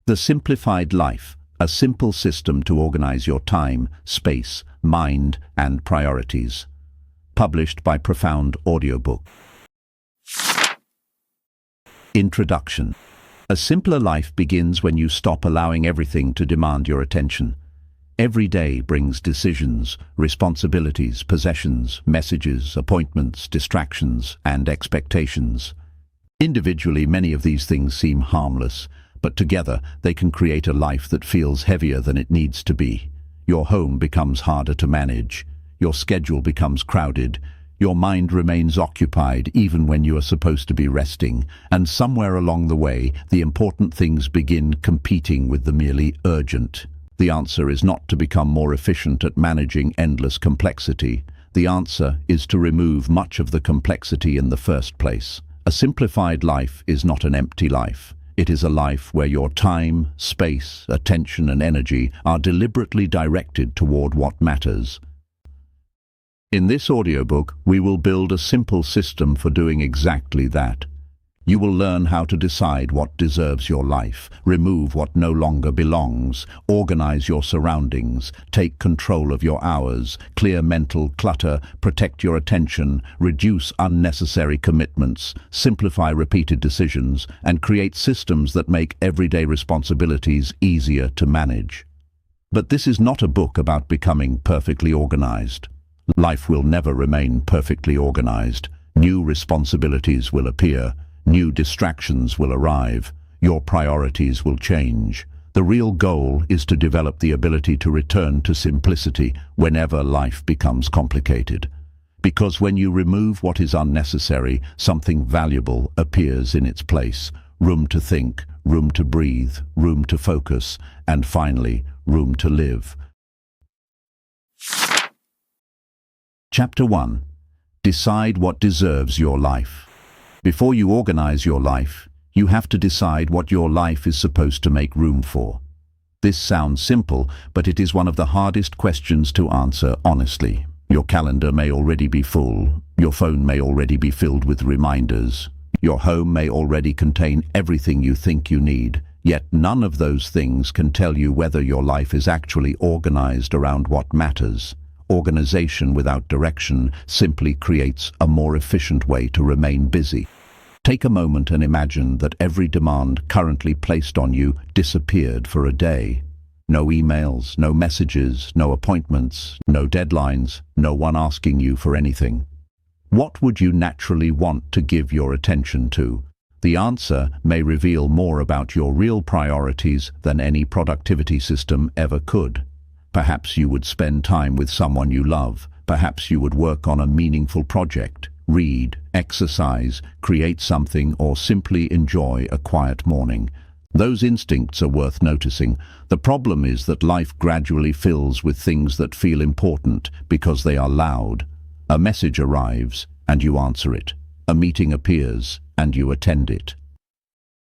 The Simplified Life, a simple system to organize your time, space, mind, and priorities. Published by Profound Audiobook. Introduction. A simpler life begins when you stop allowing everything to demand your attention. Every day brings decisions, responsibilities, possessions, messages, appointments, distractions, and expectations. Individually, many of these things seem harmless, but together they can create a life that feels heavier than it needs to be. Your home becomes harder to manage. Your schedule becomes crowded. Your mind remains occupied even when you are supposed to be resting. And somewhere along the way, the important things begin competing with the merely urgent. The answer is not to become more efficient at managing endless complexity. The answer is to remove much of the complexity in the first place. A simplified life is not an empty life. It is a life where your time, space, attention, and energy are deliberately directed toward what matters. In this audiobook, we will build a simple system for doing exactly that. You will learn how to decide what deserves your life, remove what no longer belongs, organize your surroundings, take control of your hours, clear mental clutter, protect your attention, reduce unnecessary commitments, simplify repeated decisions, and create systems that make everyday responsibilities easier to manage. But this is not a book about becoming perfectly organized. Life will never remain perfectly organized. New responsibilities will appear. New distractions will arrive. Your priorities will change. The real goal is to develop the ability to return to simplicity whenever life becomes complicated. Because when you remove what is unnecessary, something valuable appears in its place. Room to think, room to breathe, room to focus, and finally, room to live. Chapter 1. Decide what deserves your life. Before you organize your life, you have to decide what your life is supposed to make room for. This sounds simple, but it is one of the hardest questions to answer honestly. Your calendar may already be full. Your phone may already be filled with reminders. Your home may already contain everything you think you need. Yet none of those things can tell you whether your life is actually organized around what matters. Organization without direction simply creates a more efficient way to remain busy. Take a moment and imagine that every demand currently placed on you disappeared for a day. No emails, no messages, no appointments, no deadlines, no one asking you for anything. What would you naturally want to give your attention to? The answer may reveal more about your real priorities than any productivity system ever could. Perhaps you would spend time with someone you love. Perhaps you would work on a meaningful project, read, exercise, create something, or simply enjoy a quiet morning. Those instincts are worth noticing. The problem is that life gradually fills with things that feel important because they are loud. A message arrives, and you answer it. A meeting appears, and you attend it.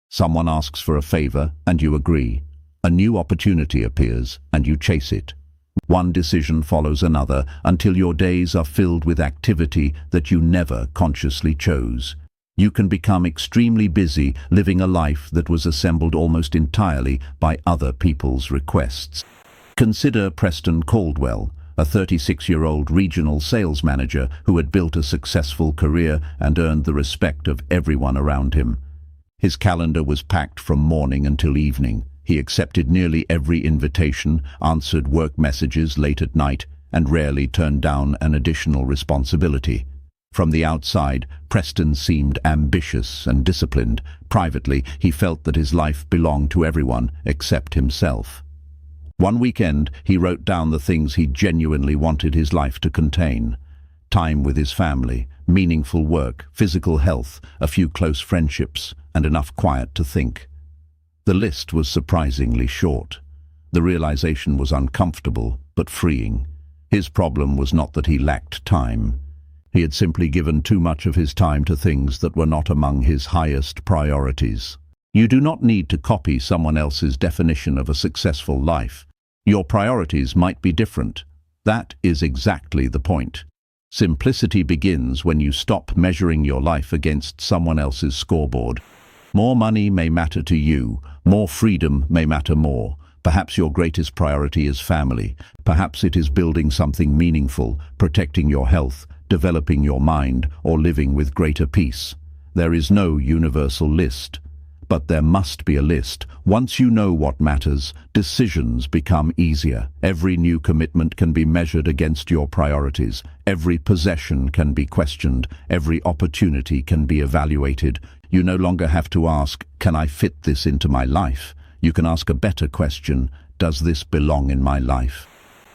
Someone asks for a favor, and you agree. A new opportunity appears, and you chase it. One decision follows another until your days are filled with activity that you never consciously chose. You can become extremely busy living a life that was assembled almost entirely by other people's requests. Consider Preston Caldwell, a 36-year-old regional sales manager who had built a successful career and earned the respect of everyone around him. His calendar was packed from morning until evening. He accepted nearly every invitation, answered work messages late at night, and rarely turned down an additional responsibility. From the outside, Preston seemed ambitious and disciplined. Privately, he felt that his life belonged to everyone except himself. One weekend, he wrote down the things he genuinely wanted his life to contain: time with his family, meaningful work, physical health, a few close friendships, and enough quiet to think. The list was surprisingly short. The realization was uncomfortable, but freeing. His problem was not that he lacked time. He had simply given too much of his time to things that were not among his highest priorities. You do not need to copy someone else's definition of a successful life. Your priorities might be different. That is exactly the point. Simplicity begins when you stop measuring your life against someone else's scoreboard. More money may matter to you, more freedom may matter more. Perhaps your greatest priority is family. Perhaps it is building something meaningful, protecting your health, developing your mind, or living with greater peace. There is no universal list, but there must be a list. Once you know what matters, decisions become easier. Every new commitment can be measured against your priorities. Every possession can be questioned. Every opportunity can be evaluated. You no longer have to ask, can I fit this into my life? You can ask a better question, does this belong in my life?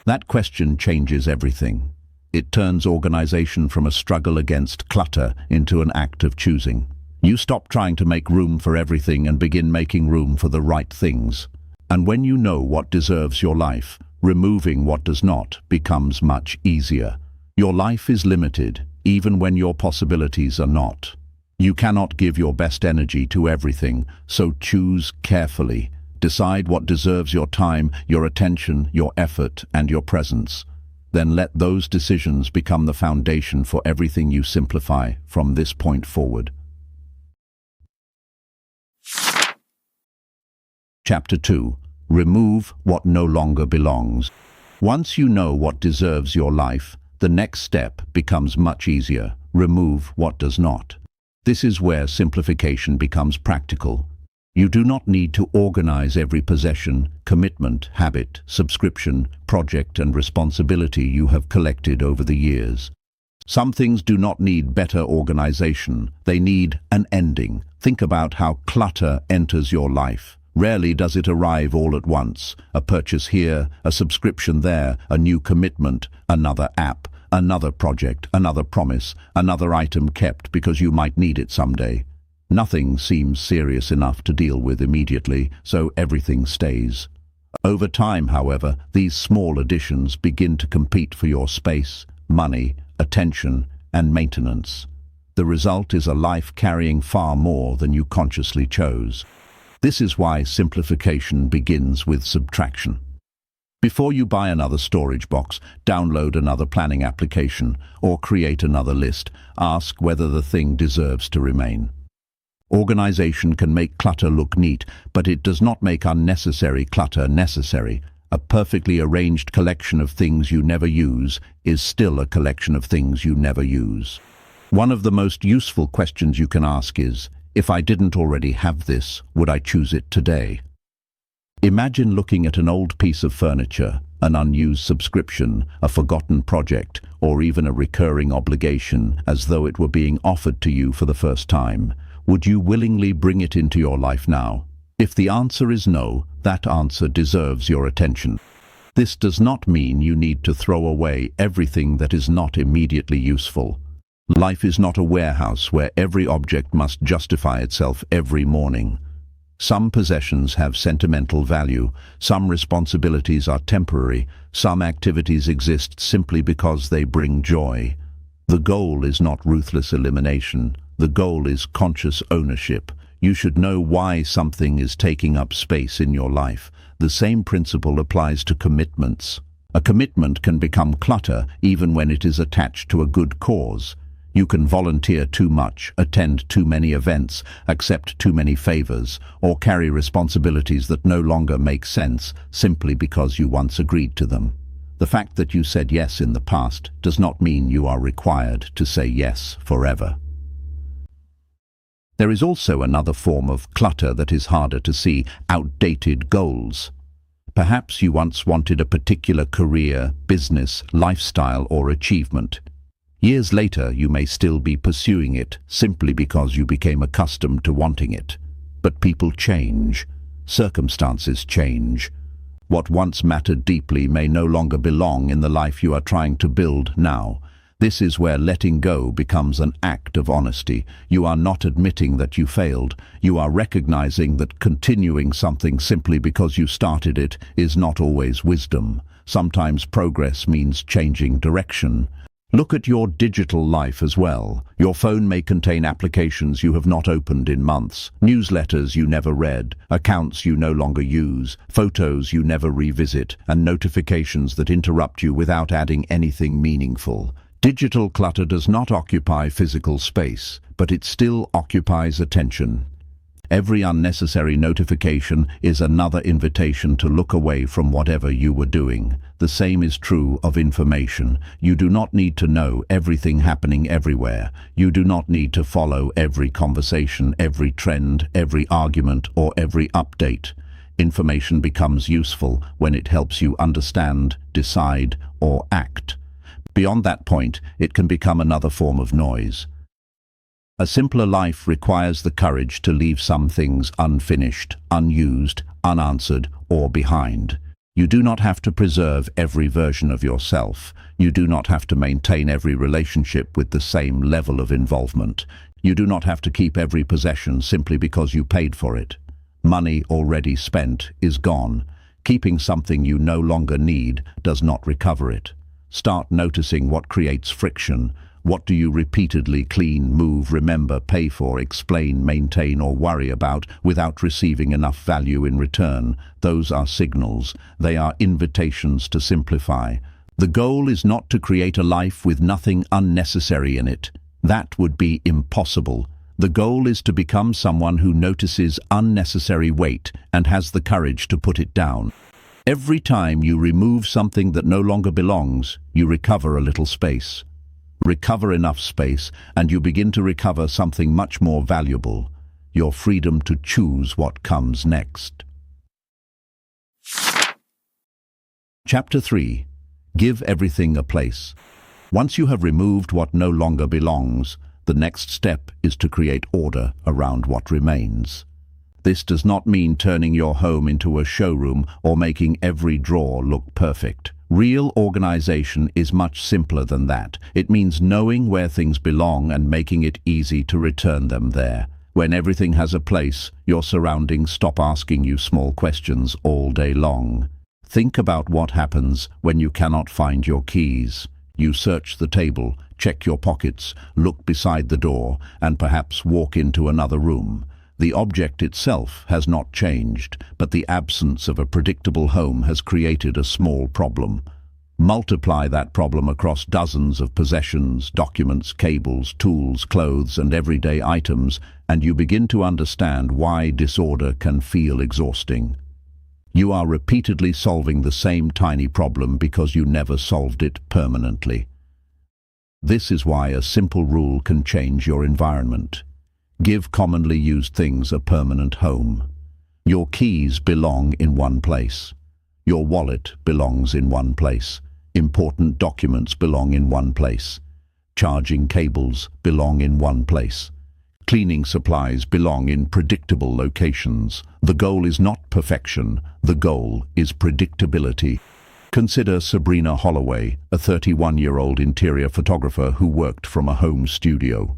That question changes everything. It turns organization from a struggle against clutter into an act of choosing. You stop trying to make room for everything and begin making room for the right things. And when you know what deserves your life, removing what does not becomes much easier. Your life is limited, even when your possibilities are not. You cannot give your best energy to everything, so choose carefully. Decide what deserves your time, your attention, your effort, and your presence. Then let those decisions become the foundation for everything you simplify from this point forward. Chapter 2. Remove what no longer belongs. Once you know what deserves your life, the next step becomes much easier. Remove what does not. This is where simplification becomes practical. You do not need to organize every possession, commitment, habit, subscription, project, and responsibility you have collected over the years. Some things do not need better organization. They need an ending. Think about how clutter enters your life. Rarely does it arrive all at once. A purchase here, a subscription there, a new commitment, another app, another project, another promise, another item kept because you might need it someday. Nothing seems serious enough to deal with immediately, so everything stays. Over time, however, these small additions begin to compete for your space, money, attention, and maintenance. The result is a life carrying far more than you consciously chose. This is why simplification begins with subtraction. Before you buy another storage box, download another planning application, or create another list, ask whether the thing deserves to remain. Organization can make clutter look neat, but it does not make unnecessary clutter necessary. A perfectly arranged collection of things you never use is still a collection of things you never use. One of the most useful questions you can ask is, if I didn't already have this, would I choose it today? Imagine looking at an old piece of furniture, an unused subscription, a forgotten project, or even a recurring obligation as though it were being offered to you for the first time. Would you willingly bring it into your life now? If the answer is no, that answer deserves your attention. This does not mean you need to throw away everything that is not immediately useful. Life is not a warehouse where every object must justify itself every morning. Some possessions have sentimental value, some responsibilities are temporary, some activities exist simply because they bring joy. The goal is not ruthless elimination. The goal is conscious ownership. You should know why something is taking up space in your life. The same principle applies to commitments. A commitment can become clutter even when it is attached to a good cause. You can volunteer too much, attend too many events, accept too many favors, or carry responsibilities that no longer make sense simply because you once agreed to them. The fact that you said yes in the past does not mean you are required to say yes forever. There is also another form of clutter that is harder to see: outdated goals. Perhaps you once wanted a particular career, business, lifestyle, or achievement. Years later, you may still be pursuing it simply because you became accustomed to wanting it. But people change. Circumstances change. What once mattered deeply may no longer belong in the life you are trying to build now. This is where letting go becomes an act of honesty. You are not admitting that you failed. You are recognizing that continuing something simply because you started it is not always wisdom. Sometimes progress means changing direction. Look at your digital life as well. Your phone may contain applications you have not opened in months, newsletters you never read, accounts you no longer use, photos you never revisit, and notifications that interrupt you without adding anything meaningful. Digital clutter does not occupy physical space, but it still occupies attention. Every unnecessary notification is another invitation to look away from whatever you were doing. The same is true of information. You do not need to know everything happening everywhere. You do not need to follow every conversation, every trend, every argument, or every update. Information becomes useful when it helps you understand, decide, or act. Beyond that point, it can become another form of noise. A simpler life requires the courage to leave some things unfinished, unused, unanswered, or behind. You do not have to preserve every version of yourself. You do not have to maintain every relationship with the same level of involvement. You do not have to keep every possession simply because you paid for it. Money already spent is gone. Keeping something you no longer need does not recover it. Start noticing what creates friction. What do you repeatedly clean, move, remember, pay for, explain, maintain, or worry about without receiving enough value in return? Those are signals. They are invitations to simplify. The goal is not to create a life with nothing unnecessary in it. That would be impossible. The goal is to become someone who notices unnecessary weight and has the courage to put it down. Every time you remove something that no longer belongs, you recover a little space. Recover enough space, and you begin to recover something much more valuable, your freedom to choose what comes next. Chapter 3. Give everything a place. Once you have removed what no longer belongs, the next step is to create order around what remains. This does not mean turning your home into a showroom or making every drawer look perfect. Real organization is much simpler than that. It means knowing where things belong and making it easy to return them there. When everything has a place, your surroundings stop asking you small questions all day long. Think about what happens when you cannot find your keys. You search the table, check your pockets, look beside the door, and perhaps walk into another room. The object itself has not changed, but the absence of a predictable home has created a small problem. Multiply that problem across dozens of possessions, documents, cables, tools, clothes, and everyday items, and you begin to understand why disorder can feel exhausting. You are repeatedly solving the same tiny problem because you never solved it permanently. This is why a simple rule can change your environment. Give commonly used things a permanent home. Your keys belong in one place. Your wallet belongs in one place. Important documents belong in one place. Charging cables belong in one place. Cleaning supplies belong in predictable locations. The goal is not perfection. The goal is predictability. Consider Sabrina Holloway, a 31-year-old interior photographer who worked from a home studio.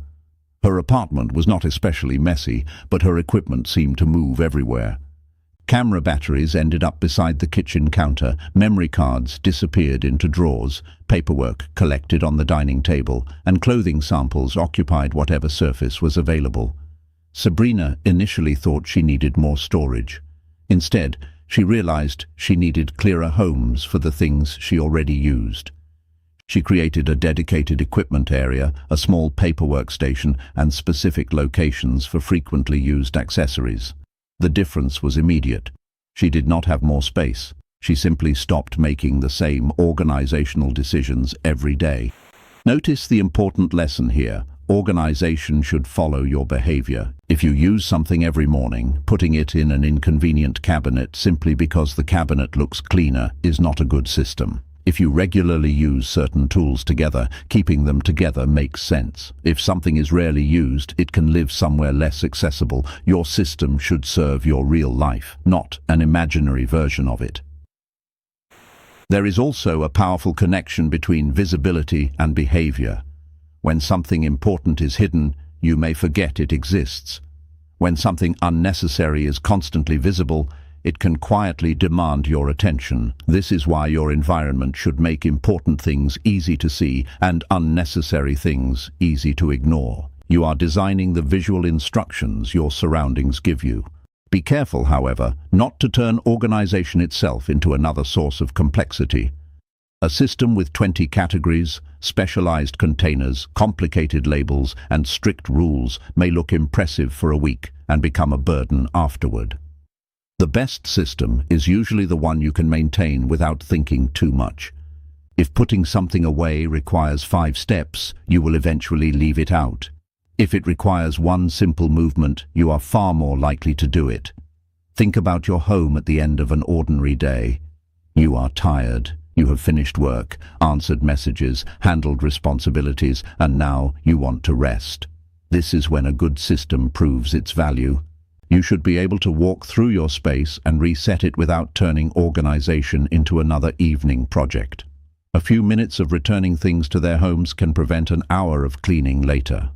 Her apartment was not especially messy, but her equipment seemed to move everywhere. Camera batteries ended up beside the kitchen counter, memory cards disappeared into drawers, paperwork collected on the dining table, and clothing samples occupied whatever surface was available. Sabrina initially thought she needed more storage. Instead, she realized she needed clearer homes for the things she already used. She created a dedicated equipment area, a small paperwork station, and specific locations for frequently used accessories. The difference was immediate. She did not have more space. She simply stopped making the same organizational decisions every day. Notice the important lesson here. Organization should follow your behavior. If you use something every morning, putting it in an inconvenient cabinet simply because the cabinet looks cleaner is not a good system. If you regularly use certain tools together, keeping them together makes sense. If something is rarely used, it can live somewhere less accessible. Your system should serve your real life, not an imaginary version of it. There is also a powerful connection between visibility and behavior. When something important is hidden, you may forget it exists. When something unnecessary is constantly visible, it can quietly demand your attention. This is why your environment should make important things easy to see and unnecessary things easy to ignore. You are designing the visual instructions your surroundings give you. Be careful, however, not to turn organization itself into another source of complexity. A system with 20 categories, specialized containers, complicated labels, and strict rules may look impressive for a week, and become a burden afterward. The best system is usually the one you can maintain without thinking too much. If putting something away requires 5 steps, you will eventually leave it out. If it requires one simple movement, you are far more likely to do it. Think about your home at the end of an ordinary day. You are tired. You have finished work, answered messages, handled responsibilities, and now you want to rest. This is when a good system proves its value. You should be able to walk through your space and reset it without turning organization into another evening project. A few minutes of returning things to their homes can prevent an hour of cleaning later.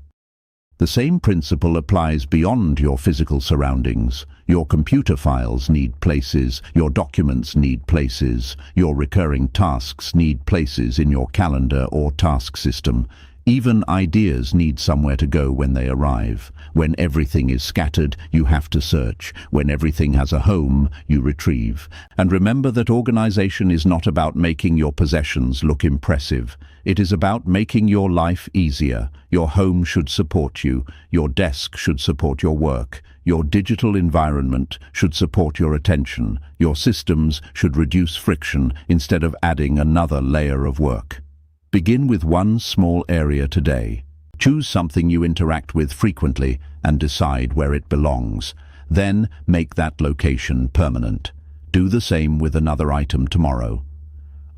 The same principle applies beyond your physical surroundings. Your computer files need places, your documents need places, your recurring tasks need places in your calendar or task system. Even ideas need somewhere to go when they arrive. When everything is scattered, you have to search. When everything has a home, you retrieve. And remember that organization is not about making your possessions look impressive. It is about making your life easier. Your home should support you. Your desk should support your work. Your digital environment should support your attention. Your systems should reduce friction instead of adding another layer of work. Begin with one small area today. Choose something you interact with frequently and decide where it belongs. Then make that location permanent. Do the same with another item tomorrow.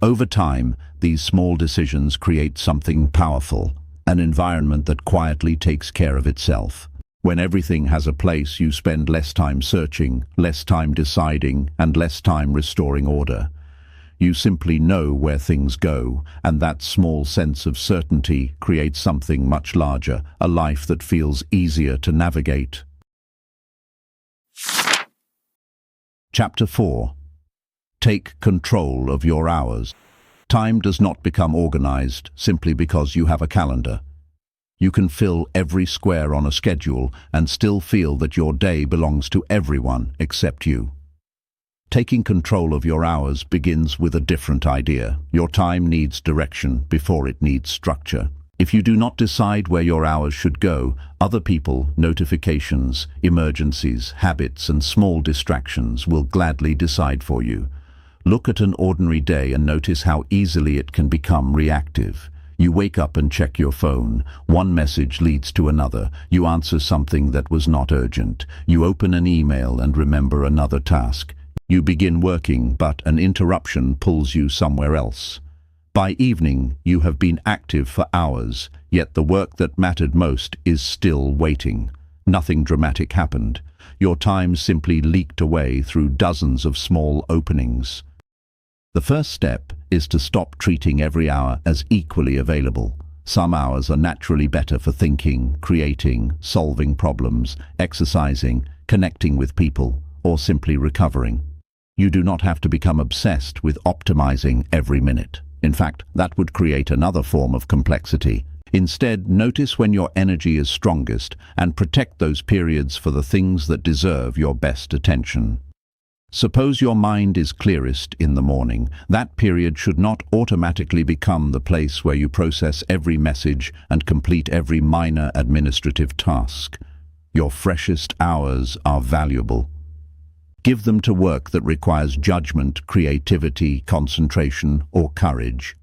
Over time, these small decisions create something powerful, an environment that quietly takes care of itself. When everything has a place, you spend less time searching, less time deciding, and less time restoring order. You simply know where things go, and that small sense of certainty creates something much larger, a life that feels easier to navigate. Chapter 4. Take control of your hours. Time does not become organized simply because you have a calendar. You can fill every square on a schedule and still feel that your day belongs to everyone except you. Taking control of your hours begins with a different idea. Your time needs direction before it needs structure. If you do not decide where your hours should go, other people, notifications, emergencies, habits, and small distractions will gladly decide for you. Look at an ordinary day and notice how easily it can become reactive. You wake up and check your phone. One message leads to another. You answer something that was not urgent. You open an email and remember another task. You begin working, but an interruption pulls you somewhere else. By evening, you have been active for hours, yet the work that mattered most is still waiting. Nothing dramatic happened. Your time simply leaked away through dozens of small openings. The first step is to stop treating every hour as equally available. Some hours are naturally better for thinking, creating, solving problems, exercising, connecting with people, or simply recovering. You do not have to become obsessed with optimizing every minute. In fact, that would create another form of complexity. Instead, notice when your energy is strongest and protect those periods for the things that deserve your best attention. Suppose your mind is clearest in the morning. That period should not automatically become the place where you process every message and complete every minor administrative task. Your freshest hours are valuable. Give them to work that requires judgment, creativity, concentration, or courage.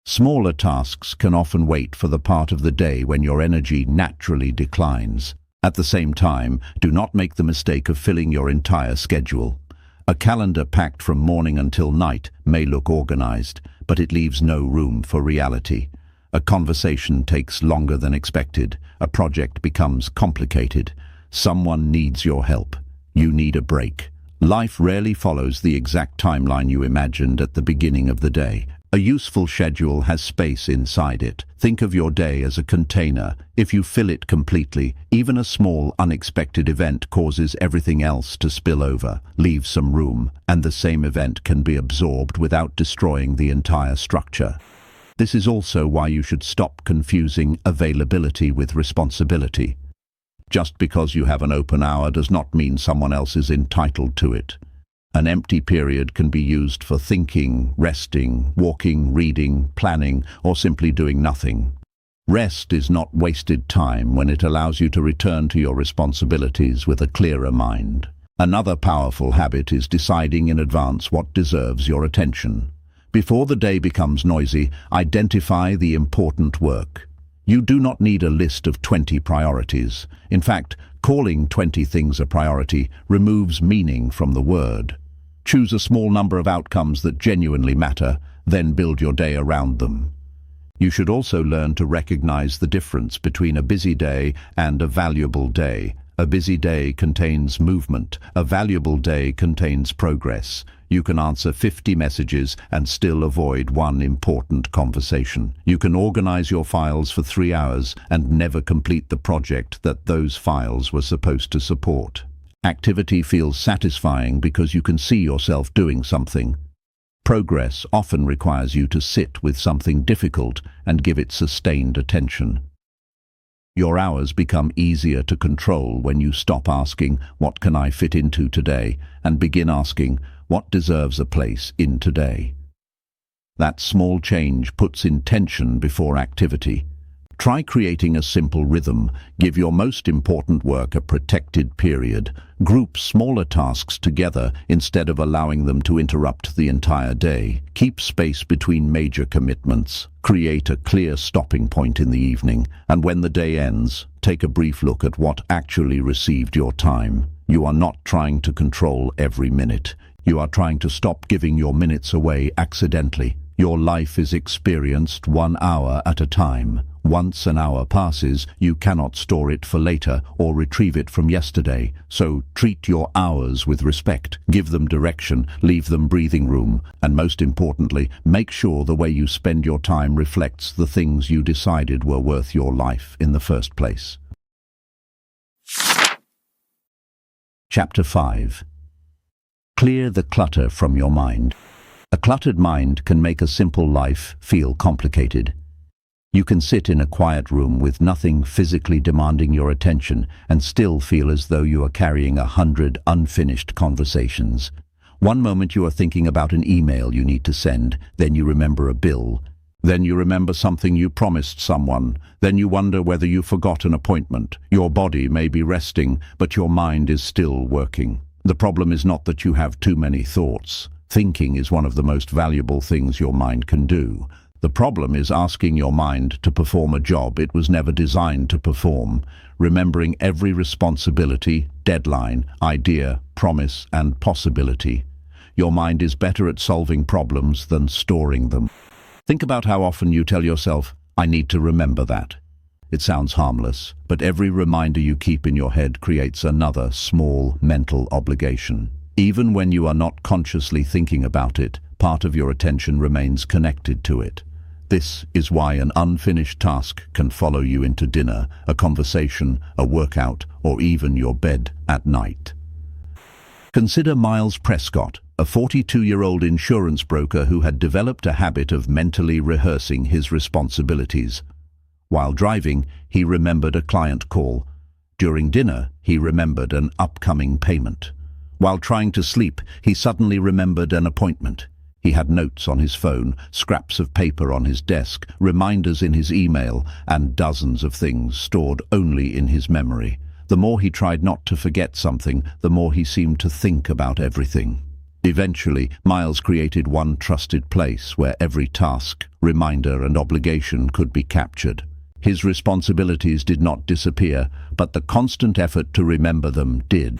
Smaller tasks can often wait for the part of the day when your energy naturally declines. At the same time, do not make the mistake of filling your entire schedule. A calendar packed from morning until night may look organized, but it leaves no room for reality. A conversation takes longer than expected. A project becomes complicated. Someone needs your help. You need a break. Life rarely follows the exact timeline you imagined at the beginning of the day. A useful schedule has space inside it. Think of your day as a container. If you fill it completely, even a small, unexpected event causes everything else to spill over. Leave some room, and the same event can be absorbed without destroying the entire structure. This is also why you should stop confusing availability with responsibility. Just because you have an open hour does not mean someone else is entitled to it. An empty period can be used for thinking, resting, walking, reading, planning, or simply doing nothing. Rest is not wasted time when it allows you to return to your responsibilities with a clearer mind. Another powerful habit is deciding in advance what deserves your attention. Before the day becomes noisy, identify the important work. You do not need a list of 20 priorities. In fact, calling 20 things a priority removes meaning from the word. Choose a small number of outcomes that genuinely matter, then build your day around them. You should also learn to recognize the difference between a busy day and a valuable day. A busy day contains movement. A valuable day contains progress. You can answer 50 messages and still avoid one important conversation. You can organize your files for 3 hours and never complete the project that those files were supposed to support. Activity feels satisfying because you can see yourself doing something. Progress often requires you to sit with something difficult and give it sustained attention. Your hours become easier to control when you stop asking, "What can I fit into today?" and begin asking, "What deserves a place in today?" That small change puts intention before activity. Try creating a simple rhythm. Give your most important work a protected period. Group smaller tasks together instead of allowing them to interrupt the entire day. Keep space between major commitments. Create a clear stopping point in the evening. And when the day ends, take a brief look at what actually received your time. You are not trying to control every minute. You are trying to stop giving your minutes away accidentally. Your life is experienced 1 hour at a time. Once an hour passes, you cannot store it for later or retrieve it from yesterday. So treat your hours with respect. Give them direction, leave them breathing room, and most importantly, make sure the way you spend your time reflects the things you decided were worth your life in the first place. Chapter 5. Clear the clutter from your mind. A cluttered mind can make a simple life feel complicated. You can sit in a quiet room with nothing physically demanding your attention and still feel as though you are carrying 100 unfinished conversations. One moment you are thinking about an email you need to send, then you remember a bill, then you remember something you promised someone, then you wonder whether you forgot an appointment. Your body may be resting, but your mind is still working. The problem is not that you have too many thoughts. Thinking is one of the most valuable things your mind can do. The problem is asking your mind to perform a job it was never designed to perform, remembering every responsibility, deadline, idea, promise, and possibility. Your mind is better at solving problems than storing them. Think about how often you tell yourself, "I need to remember that." It sounds harmless, but every reminder you keep in your head creates another small mental obligation. Even when you are not consciously thinking about it, part of your attention remains connected to it. This is why an unfinished task can follow you into dinner, a conversation, a workout, or even your bed at night. Consider Miles Prescott, a 42-year-old insurance broker who had developed a habit of mentally rehearsing his responsibilities. While driving, he remembered a client call. During dinner, he remembered an upcoming payment. While trying to sleep, he suddenly remembered an appointment. He had notes on his phone, scraps of paper on his desk, reminders in his email, and dozens of things stored only in his memory. The more he tried not to forget something, the more he seemed to think about everything. Eventually, Miles created one trusted place where every task, reminder, and obligation could be captured. His responsibilities did not disappear, but the constant effort to remember them did.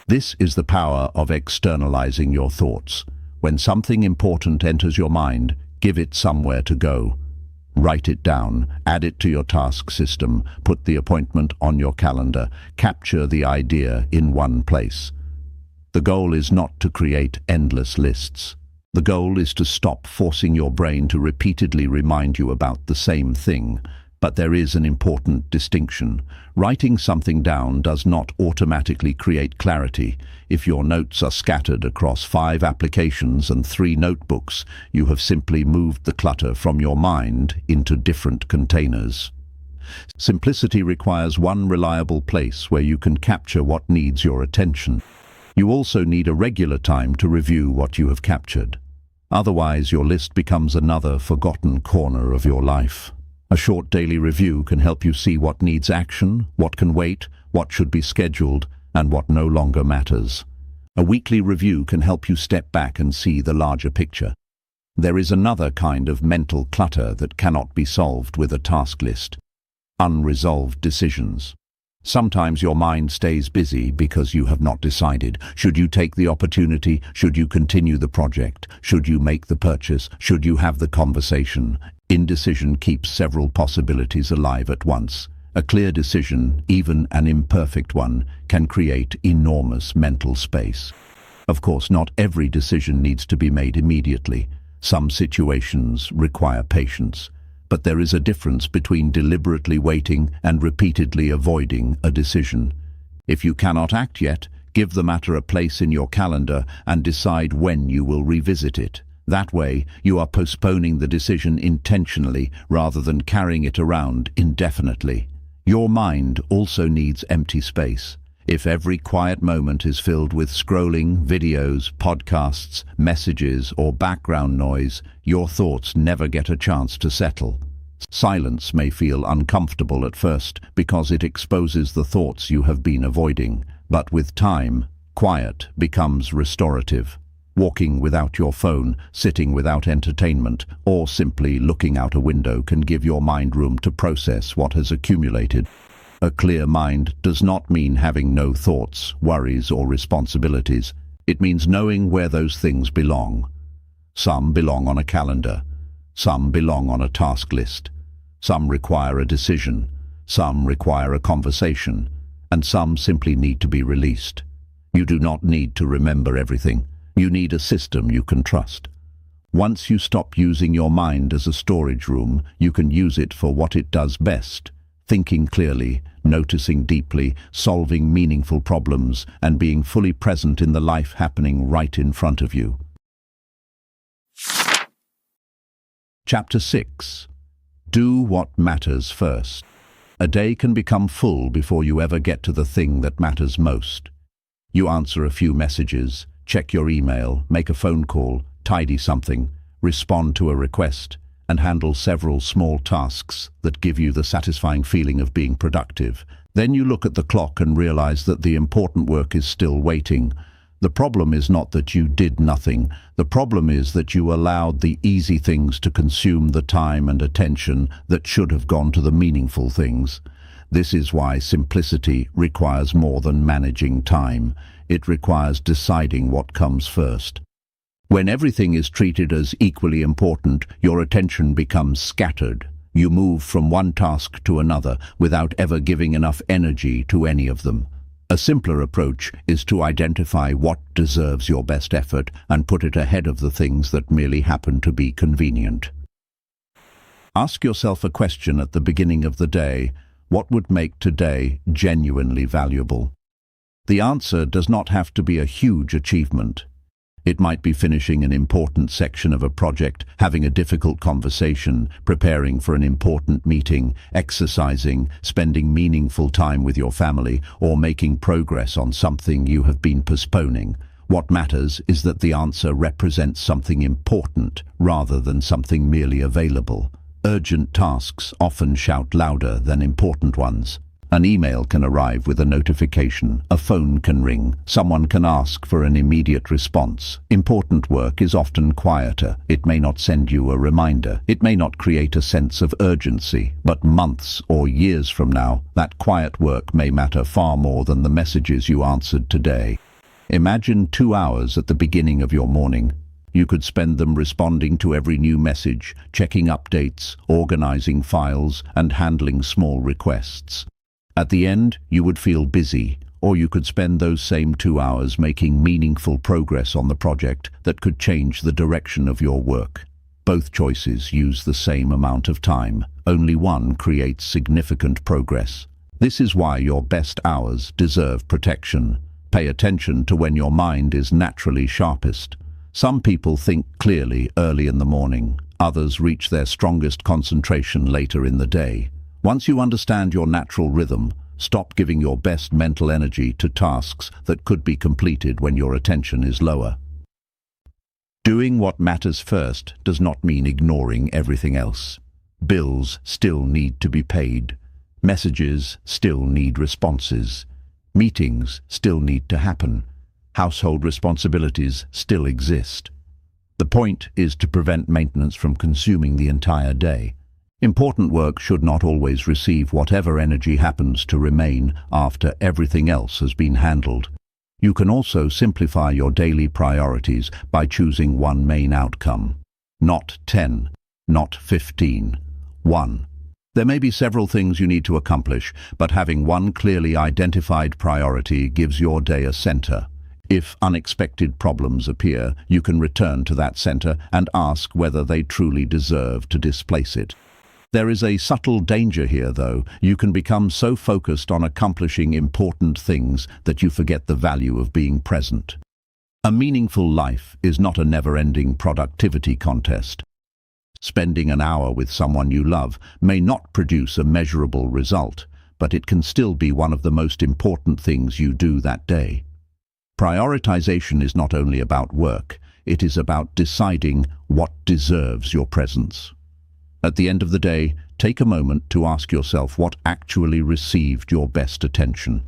This is the power of externalizing your thoughts. When something important enters your mind, give it somewhere to go. Write it down, add it to your task system, put the appointment on your calendar, capture the idea in one place. The goal is not to create endless lists. The goal is to stop forcing your brain to repeatedly remind you about the same thing. But there is an important distinction. Writing something down does not automatically create clarity. If your notes are scattered across 5 applications and 3 notebooks, you have simply moved the clutter from your mind into different containers. Simplicity requires one reliable place where you can capture what needs your attention. You also need a regular time to review what you have captured. Otherwise, your list becomes another forgotten corner of your life. A short daily review can help you see what needs action, what can wait, what should be scheduled, and what no longer matters. A weekly review can help you step back and see the larger picture. There is another kind of mental clutter that cannot be solved with a task list: unresolved decisions. Sometimes your mind stays busy because you have not decided. Should you take the opportunity? Should you continue the project? Should you make the purchase? Should you have the conversation? Indecision keeps several possibilities alive at once. A clear decision, even an imperfect one, can create enormous mental space. Of course, not every decision needs to be made immediately. Some situations require patience. But there is a difference between deliberately waiting and repeatedly avoiding a decision. If you cannot act yet, give the matter a place in your calendar and decide when you will revisit it. That way, you are postponing the decision intentionally rather than carrying it around indefinitely. Your mind also needs empty space. If every quiet moment is filled with scrolling, videos, podcasts, messages, or background noise, your thoughts never get a chance to settle. Silence may feel uncomfortable at first because it exposes the thoughts you have been avoiding, but with time, quiet becomes restorative. Walking without your phone, sitting without entertainment, or simply looking out a window can give your mind room to process what has accumulated. A clear mind does not mean having no thoughts, worries, or responsibilities. It means knowing where those things belong. Some belong on a calendar. Some belong on a task list. Some require a decision. Some require a conversation. And some simply need to be released. You do not need to remember everything. You need a system you can trust. Once you stop using your mind as a storage room, you can use it for what it does best: thinking clearly, noticing deeply, solving meaningful problems, and being fully present in the life happening right in front of you. Chapter 6. Do what matters first. A day can become full before you ever get to the thing that matters most. You answer a few messages, check your email, make a phone call, tidy something, respond to a request, and handle several small tasks that give you the satisfying feeling of being productive. Then you look at the clock and realize that the important work is still waiting. The problem is not that you did nothing. The problem is that you allowed the easy things to consume the time and attention that should have gone to the meaningful things. This is why simplicity requires more than managing time. It requires deciding what comes first. When everything is treated as equally important, your attention becomes scattered. You move from one task to another without ever giving enough energy to any of them. A simpler approach is to identify what deserves your best effort and put it ahead of the things that merely happen to be convenient. Ask yourself a question at the beginning of the day: what would make today genuinely valuable? The answer does not have to be a huge achievement. It might be finishing an important section of a project, having a difficult conversation, preparing for an important meeting, exercising, spending meaningful time with your family, or making progress on something you have been postponing. What matters is that the answer represents something important rather than something merely available. Urgent tasks often shout louder than important ones. An email can arrive with a notification, a phone can ring, someone can ask for an immediate response. Important work is often quieter. It may not send you a reminder. It may not create a sense of urgency. But months or years from now, that quiet work may matter far more than the messages you answered today. Imagine 2 hours at the beginning of your morning. You could spend them responding to every new message, checking updates, organizing files, and handling small requests. At the end, you would feel busy, or you could spend those same 2 hours making meaningful progress on the project that could change the direction of your work. Both choices use the same amount of time. Only one creates significant progress. This is why your best hours deserve protection. Pay attention to when your mind is naturally sharpest. Some people think clearly early in the morning. Others reach their strongest concentration later in the day. Once you understand your natural rhythm, stop giving your best mental energy to tasks that could be completed when your attention is lower. Doing what matters first does not mean ignoring everything else. Bills still need to be paid. Messages still need responses. Meetings still need to happen. Household responsibilities still exist. The point is to prevent maintenance from consuming the entire day. Important work should not always receive whatever energy happens to remain after everything else has been handled. You can also simplify your daily priorities by choosing one main outcome. Not 10, not 15. 1. There may be several things you need to accomplish, but having one clearly identified priority gives your day a center. If unexpected problems appear, you can return to that center and ask whether they truly deserve to displace it. There is a subtle danger here, though. You can become so focused on accomplishing important things that you forget the value of being present. A meaningful life is not a never-ending productivity contest. Spending an hour with someone you love may not produce a measurable result, but it can still be one of the most important things you do that day. Prioritization is not only about work, it is about deciding what deserves your presence. At the end of the day, take a moment to ask yourself what actually received your best attention.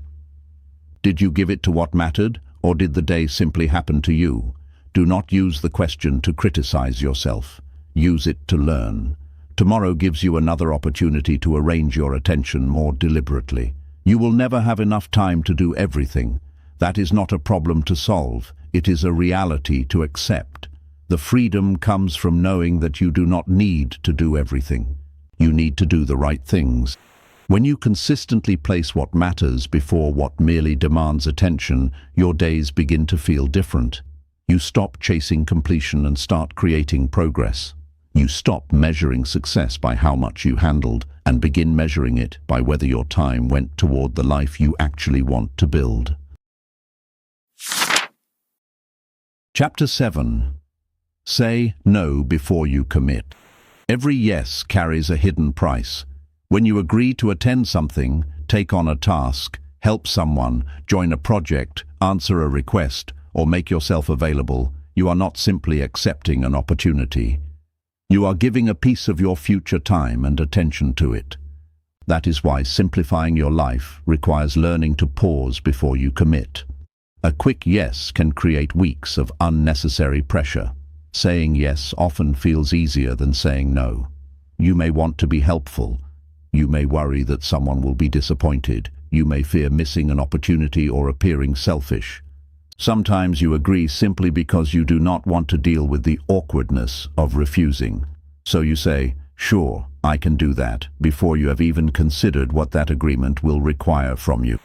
Did you give it to what mattered, or did the day simply happen to you? Do not use the question to criticize yourself. Use it to learn. Tomorrow gives you another opportunity to arrange your attention more deliberately. You will never have enough time to do everything. That is not a problem to solve. It is a reality to accept. The freedom comes from knowing that you do not need to do everything. You need to do the right things. When you consistently place what matters before what merely demands attention, your days begin to feel different. You stop chasing completion and start creating progress. You stop measuring success by how much you handled and begin measuring it by whether your time went toward the life you actually want to build. Chapter 7. Say no before you commit. Every yes carries a hidden price. When you agree to attend something, take on a task, help someone, join a project, answer a request, or make yourself available, you are not simply accepting an opportunity. You are giving a piece of your future time and attention to it. That is why simplifying your life requires learning to pause before you commit. A quick yes can create weeks of unnecessary pressure. Saying yes often feels easier than saying no. You may want to be helpful. You may worry that someone will be disappointed. You may fear missing an opportunity or appearing selfish. Sometimes you agree simply because you do not want to deal with the awkwardness of refusing. So you say, "Sure, I can do that," before you have even considered what that agreement will require from you.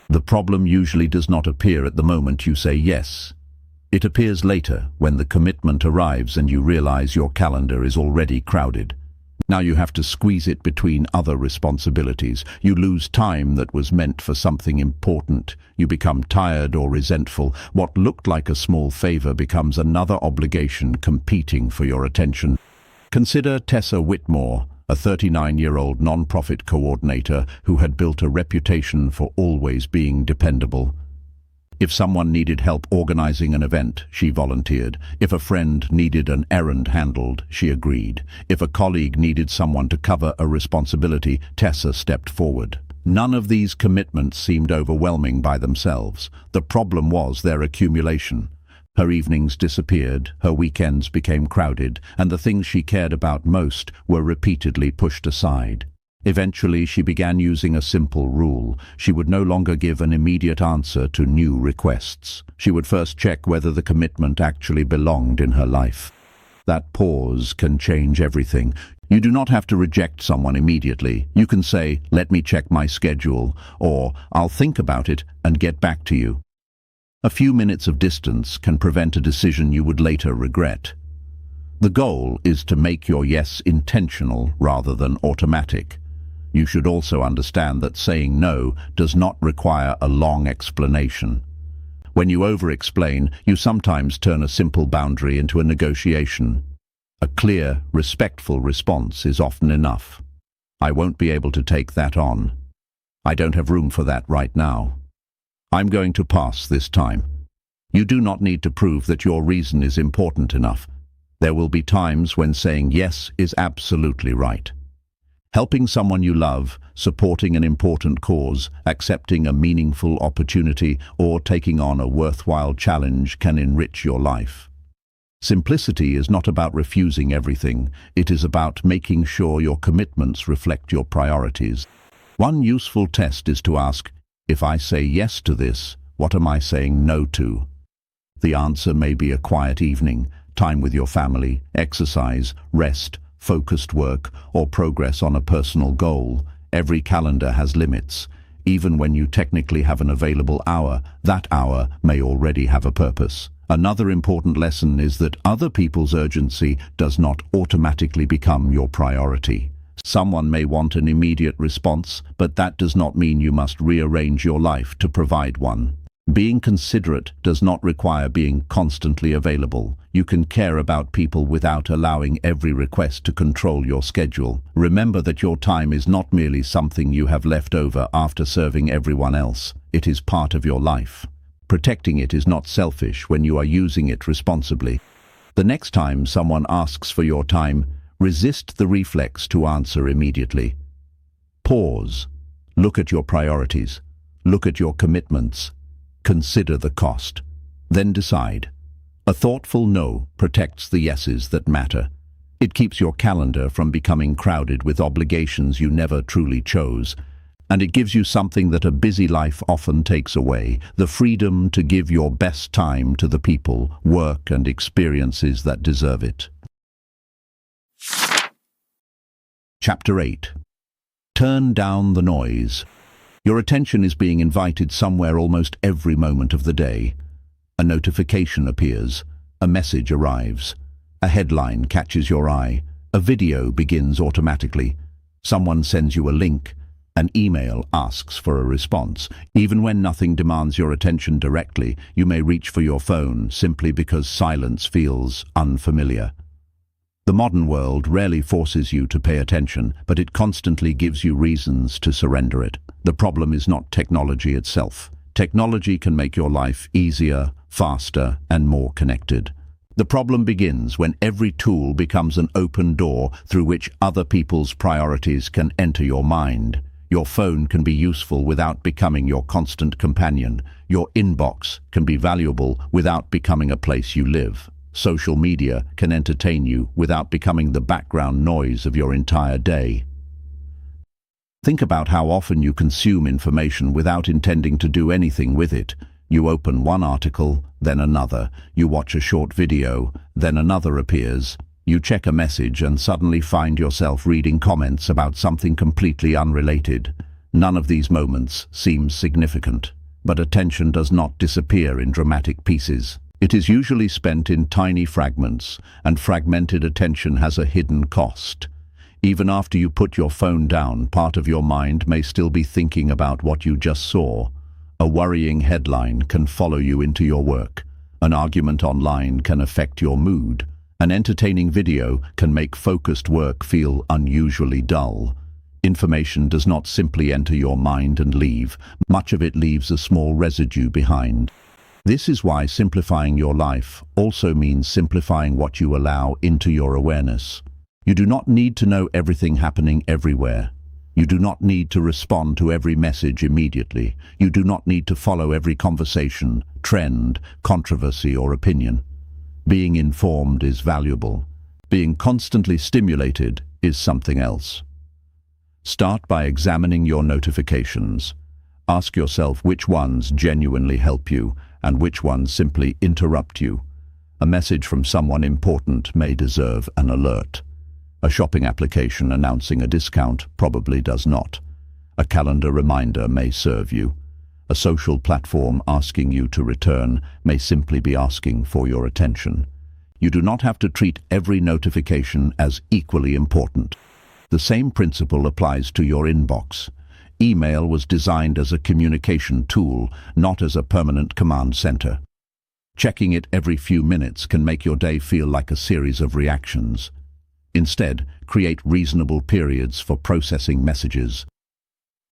The problem usually does not appear at the moment you say yes. It appears later, when the commitment arrives and you realize your calendar is already crowded. Now you have to squeeze it between other responsibilities. You lose time that was meant for something important. You become tired or resentful. What looked like a small favor becomes another obligation competing for your attention. Consider Tessa Whitmore, a 39-year-old non-profit coordinator who had built a reputation for always being dependable. If someone needed help organizing an event, she volunteered. If a friend needed an errand handled, she agreed. If a colleague needed someone to cover a responsibility, Tessa stepped forward. None of these commitments seemed overwhelming by themselves. The problem was their accumulation. Her evenings disappeared, her weekends became crowded, and the things she cared about most were repeatedly pushed aside. Eventually, she began using a simple rule. She would no longer give an immediate answer to new requests. She would first check whether the commitment actually belonged in her life. That pause can change everything. You do not have to reject someone immediately. You can say, "Let me check my schedule," or "I'll think about it and get back to you." A few minutes of distance can prevent a decision you would later regret. The goal is to make your yes intentional rather than automatic. You should also understand that saying no does not require a long explanation. When you over-explain, you sometimes turn a simple boundary into a negotiation. A clear, respectful response is often enough. "I won't be able to take that on. I don't have room for that right now. I'm going to pass this time." You do not need to prove that your reason is important enough. There will be times when saying yes is absolutely right. Helping someone you love, supporting an important cause, accepting a meaningful opportunity, or taking on a worthwhile challenge can enrich your life. Simplicity is not about refusing everything. It is about making sure your commitments reflect your priorities. One useful test is to ask, if I say yes to this, what am I saying no to? The answer may be a quiet evening, time with your family, exercise, rest, focused work, or progress on a personal goal. Every calendar has limits. Even when you technically have an available hour, that hour may already have a purpose. Another important lesson is that other people's urgency does not automatically become your priority. Someone may want an immediate response, but that does not mean you must rearrange your life to provide one. Being considerate does not require being constantly available. You can care about people without allowing every request to control your schedule. Remember that your time is not merely something you have left over after serving everyone else. It is part of your life. Protecting it is not selfish when you are using it responsibly. The next time someone asks for your time, resist the reflex to answer immediately. Pause. Look at your priorities. Look at your commitments. Consider the cost. Then decide. A thoughtful no protects the yeses that matter. It keeps your calendar from becoming crowded with obligations you never truly chose. And it gives you something that a busy life often takes away, the freedom to give your best time to the people, work, and experiences that deserve it. Chapter 8. Turn down the noise. Your attention is being invited somewhere almost every moment of the day. A notification appears, a message arrives, a headline catches your eye, a video begins automatically, someone sends you a link, an email asks for a response. Even when nothing demands your attention directly, you may reach for your phone simply because silence feels unfamiliar. The modern world rarely forces you to pay attention, but it constantly gives you reasons to surrender it. The problem is not technology itself. Technology can make your life easier, faster, and more connected. The problem begins when every tool becomes an open door through which other people's priorities can enter your mind. Your phone can be useful without becoming your constant companion. Your inbox can be valuable without becoming a place you live. Social media can entertain you without becoming the background noise of your entire day. Think about how often you consume information without intending to do anything with it. You open one article, then another. You watch a short video, then another appears. You check a message and suddenly find yourself reading comments about something completely unrelated. None of these moments seems significant, but attention does not disappear in dramatic pieces. It is usually spent in tiny fragments, and fragmented attention has a hidden cost. Even after you put your phone down, part of your mind may still be thinking about what you just saw. A worrying headline can follow you into your work. An argument online can affect your mood. An entertaining video can make focused work feel unusually dull. Information does not simply enter your mind and leave. Much of it leaves a small residue behind. This is why simplifying your life also means simplifying what you allow into your awareness. You do not need to know everything happening everywhere. You do not need to respond to every message immediately. You do not need to follow every conversation, trend, controversy, or opinion. Being informed is valuable. Being constantly stimulated is something else. Start by examining your notifications. Ask yourself which ones genuinely help you and which ones simply interrupt you. A message from someone important may deserve an alert. A shopping application announcing a discount probably does not. A calendar reminder may serve you. A social platform asking you to return may simply be asking for your attention. You do not have to treat every notification as equally important. The same principle applies to your inbox. Email was designed as a communication tool, not as a permanent command center. Checking it every few minutes can make your day feel like a series of reactions. Instead, create reasonable periods for processing messages.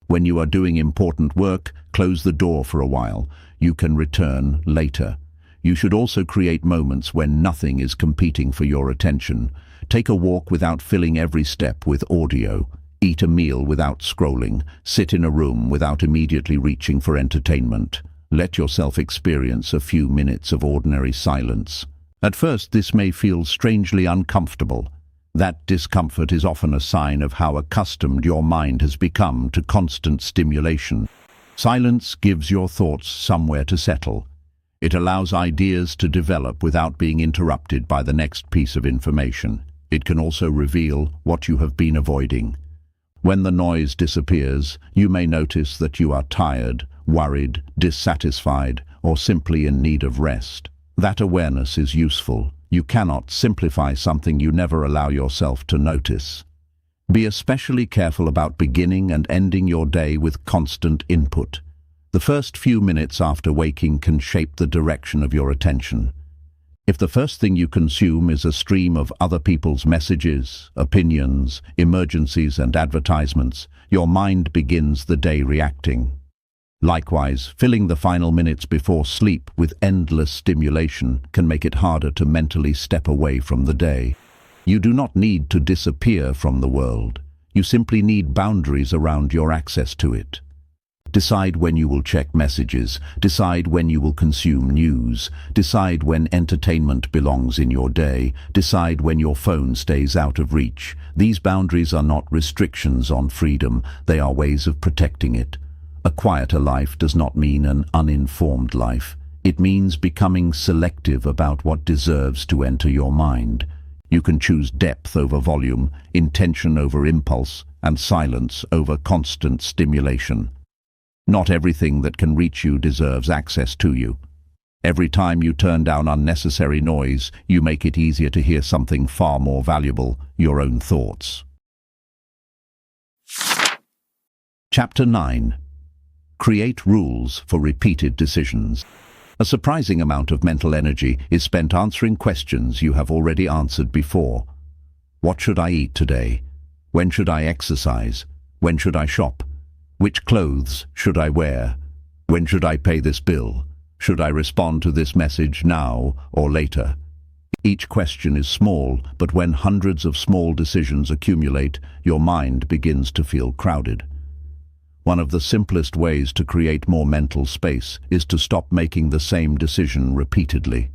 When you are doing important work, close the door for a while. You can return later. You should also create moments when nothing is competing for your attention. Take a walk without filling every step with audio. Eat a meal without scrolling. Sit in a room without immediately reaching for entertainment. Let yourself experience a few minutes of ordinary silence. At first, this may feel strangely uncomfortable. That discomfort is often a sign of how accustomed your mind has become to constant stimulation. Silence gives your thoughts somewhere to settle. It allows ideas to develop without being interrupted by the next piece of information. It can also reveal what you have been avoiding. When the noise disappears, you may notice that you are tired, worried, dissatisfied, or simply in need of rest. That awareness is useful. You cannot simplify something you never allow yourself to notice. Be especially careful about beginning and ending your day with constant input. The first few minutes after waking can shape the direction of your attention. If the first thing you consume is a stream of other people's messages, opinions, emergencies, and advertisements, your mind begins the day reacting. Likewise, filling the final minutes before sleep with endless stimulation can make it harder to mentally step away from the day. You do not need to disappear from the world. You simply need boundaries around your access to it. Decide when you will check messages. Decide when you will consume news. Decide when entertainment belongs in your day. Decide when your phone stays out of reach. These boundaries are not restrictions on freedom. They are ways of protecting it. A quieter life does not mean an uninformed life. It means becoming selective about what deserves to enter your mind. You can choose depth over volume, intention over impulse, and silence over constant stimulation. Not everything that can reach you deserves access to you. Every time you turn down unnecessary noise, you make it easier to hear something far more valuable, your own thoughts. Chapter 9. Create rules for repeated decisions. A surprising amount of mental energy is spent answering questions you have already answered before. What should I eat today? When should I exercise? When should I shop? Which clothes should I wear? When should I pay this bill? Should I respond to this message now or later? Each question is small, but when hundreds of small decisions accumulate, your mind begins to feel crowded. One of the simplest ways to create more mental space is to stop making the same decision repeatedly.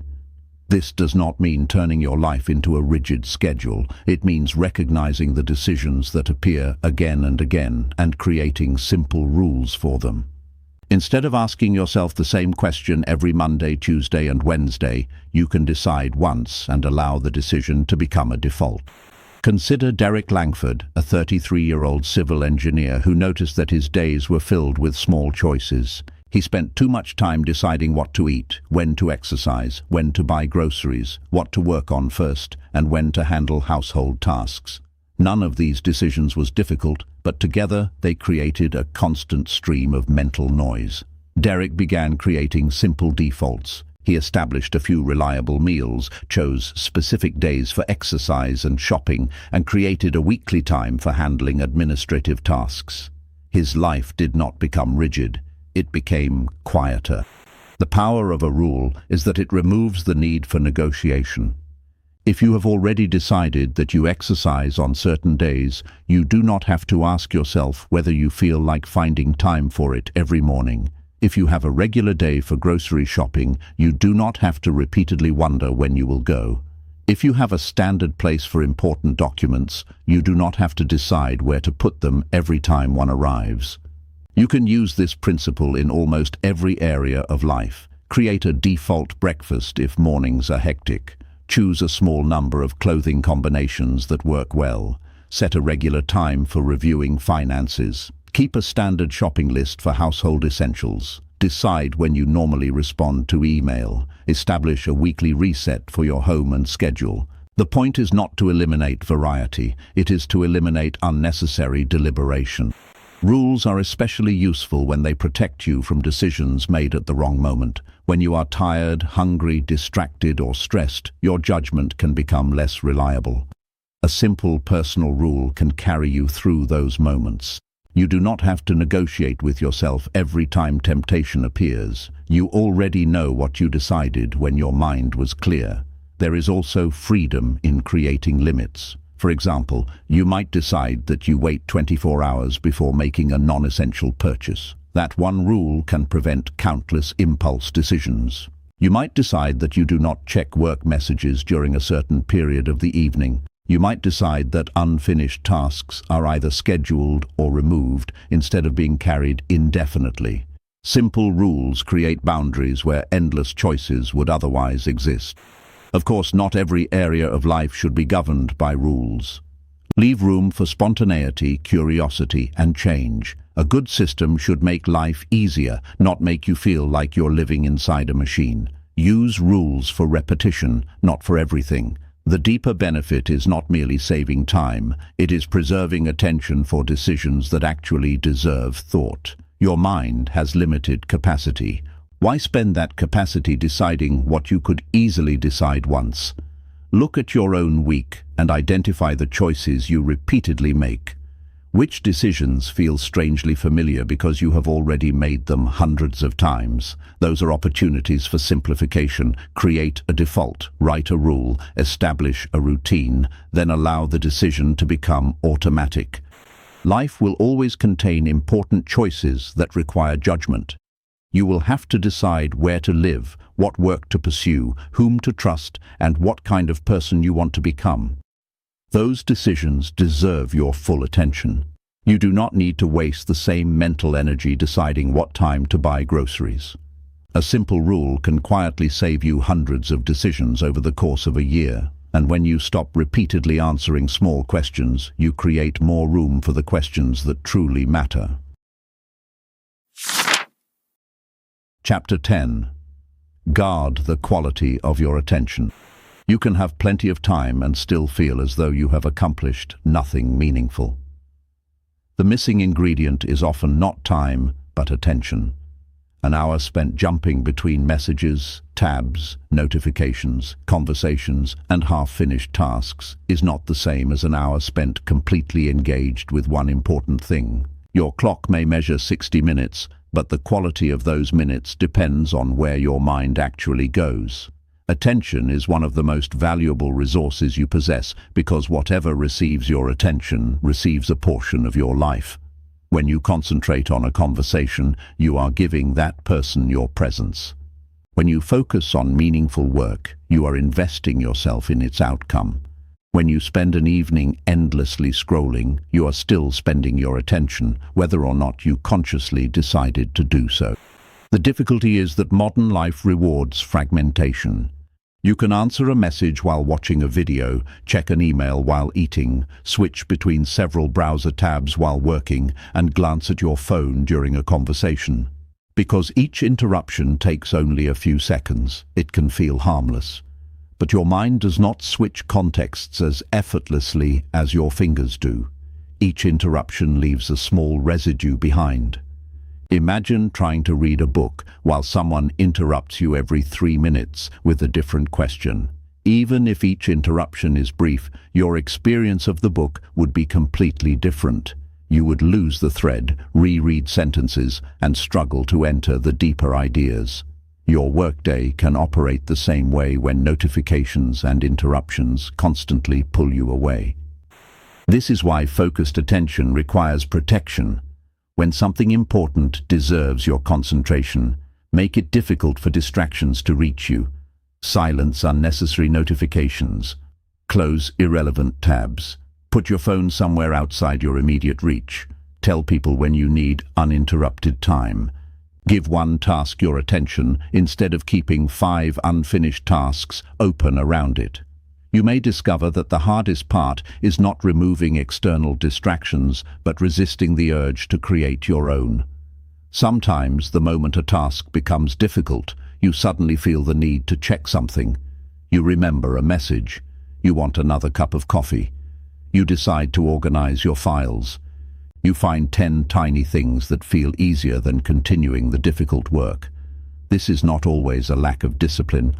This does not mean turning your life into a rigid schedule. It means recognizing the decisions that appear again and again and creating simple rules for them. Instead of asking yourself the same question every Monday, Tuesday, and Wednesday, you can decide once and allow the decision to become a default. Consider Derek Langford, a 33-year-old civil engineer who noticed that his days were filled with small choices. He spent too much time deciding what to eat, when to exercise, when to buy groceries, what to work on first, and when to handle household tasks. None of these decisions was difficult, but together they created a constant stream of mental noise. Derek began creating simple defaults. He established a few reliable meals, chose specific days for exercise and shopping, and created a weekly time for handling administrative tasks. His life did not become rigid. It became quieter. The power of a rule is that it removes the need for negotiation. If you have already decided that you exercise on certain days, you do not have to ask yourself whether you feel like finding time for it every morning. If you have a regular day for grocery shopping, you do not have to repeatedly wonder when you will go. If you have a standard place for important documents, you do not have to decide where to put them every time one arrives. You can use this principle in almost every area of life. Create a default breakfast if mornings are hectic. Choose a small number of clothing combinations that work well. Set a regular time for reviewing finances. Keep a standard shopping list for household essentials. Decide when you normally respond to email. Establish a weekly reset for your home and schedule. The point is not to eliminate variety, it is to eliminate unnecessary deliberation. Rules are especially useful when they protect you from decisions made at the wrong moment. When you are tired, hungry, distracted, or stressed, your judgment can become less reliable. A simple personal rule can carry you through those moments. You do not have to negotiate with yourself every time temptation appears. You already know what you decided when your mind was clear. There is also freedom in creating limits. For example, you might decide that you wait 24 hours before making a non-essential purchase. That one rule can prevent countless impulse decisions. You might decide that you do not check work messages during a certain period of the evening. You might decide that unfinished tasks are either scheduled or removed instead of being carried indefinitely. Simple rules create boundaries where endless choices would otherwise exist. Of course, not every area of life should be governed by rules. Leave room for spontaneity, curiosity, and change. A good system should make life easier, not make you feel like you're living inside a machine. Use rules for repetition, not for everything. The deeper benefit is not merely saving time, it is preserving attention for decisions that actually deserve thought. Your mind has limited capacity. Why spend that capacity deciding what you could easily decide once? Look at your own week and identify the choices you repeatedly make. Which decisions feel strangely familiar because you have already made them hundreds of times? Those are opportunities for simplification. Create a default, write a rule, establish a routine, then allow the decision to become automatic. Life will always contain important choices that require judgment. You will have to decide where to live, what work to pursue, whom to trust, and what kind of person you want to become. Those decisions deserve your full attention. You do not need to waste the same mental energy deciding what time to buy groceries. A simple rule can quietly save you hundreds of decisions over the course of a year. And when you stop repeatedly answering small questions, you create more room for the questions that truly matter. Chapter 10. Guard the quality of your attention. You can have plenty of time and still feel as though you have accomplished nothing meaningful. The missing ingredient is often not time, but attention. An hour spent jumping between messages, tabs, notifications, conversations, and half-finished tasks is not the same as an hour spent completely engaged with one important thing. Your clock may measure 60 minutes, but the quality of those minutes depends on where your mind actually goes. Attention is one of the most valuable resources you possess because whatever receives your attention receives a portion of your life. When you concentrate on a conversation, you are giving that person your presence. When you focus on meaningful work, you are investing yourself in its outcome. When you spend an evening endlessly scrolling, you are still spending your attention, whether or not you consciously decided to do so. The difficulty is that modern life rewards fragmentation. You can answer a message while watching a video, check an email while eating, switch between several browser tabs while working, and glance at your phone during a conversation. Because each interruption takes only a few seconds, it can feel harmless. But your mind does not switch contexts as effortlessly as your fingers do. Each interruption leaves a small residue behind. Imagine trying to read a book while someone interrupts you every 3 minutes with a different question. Even if each interruption is brief, your experience of the book would be completely different. You would lose the thread, reread sentences, and struggle to enter the deeper ideas. Your workday can operate the same way when notifications and interruptions constantly pull you away. This is why focused attention requires protection. When something important deserves your concentration, make it difficult for distractions to reach you. Silence unnecessary notifications. Close irrelevant tabs. Put your phone somewhere outside your immediate reach. Tell people when you need uninterrupted time. Give one task your attention instead of keeping 5 unfinished tasks open around it. You may discover that the hardest part is not removing external distractions, but resisting the urge to create your own. Sometimes, the moment a task becomes difficult, you suddenly feel the need to check something. You remember a message. You want another cup of coffee. You decide to organize your files. You find 10 tiny things that feel easier than continuing the difficult work. This is not always a lack of discipline.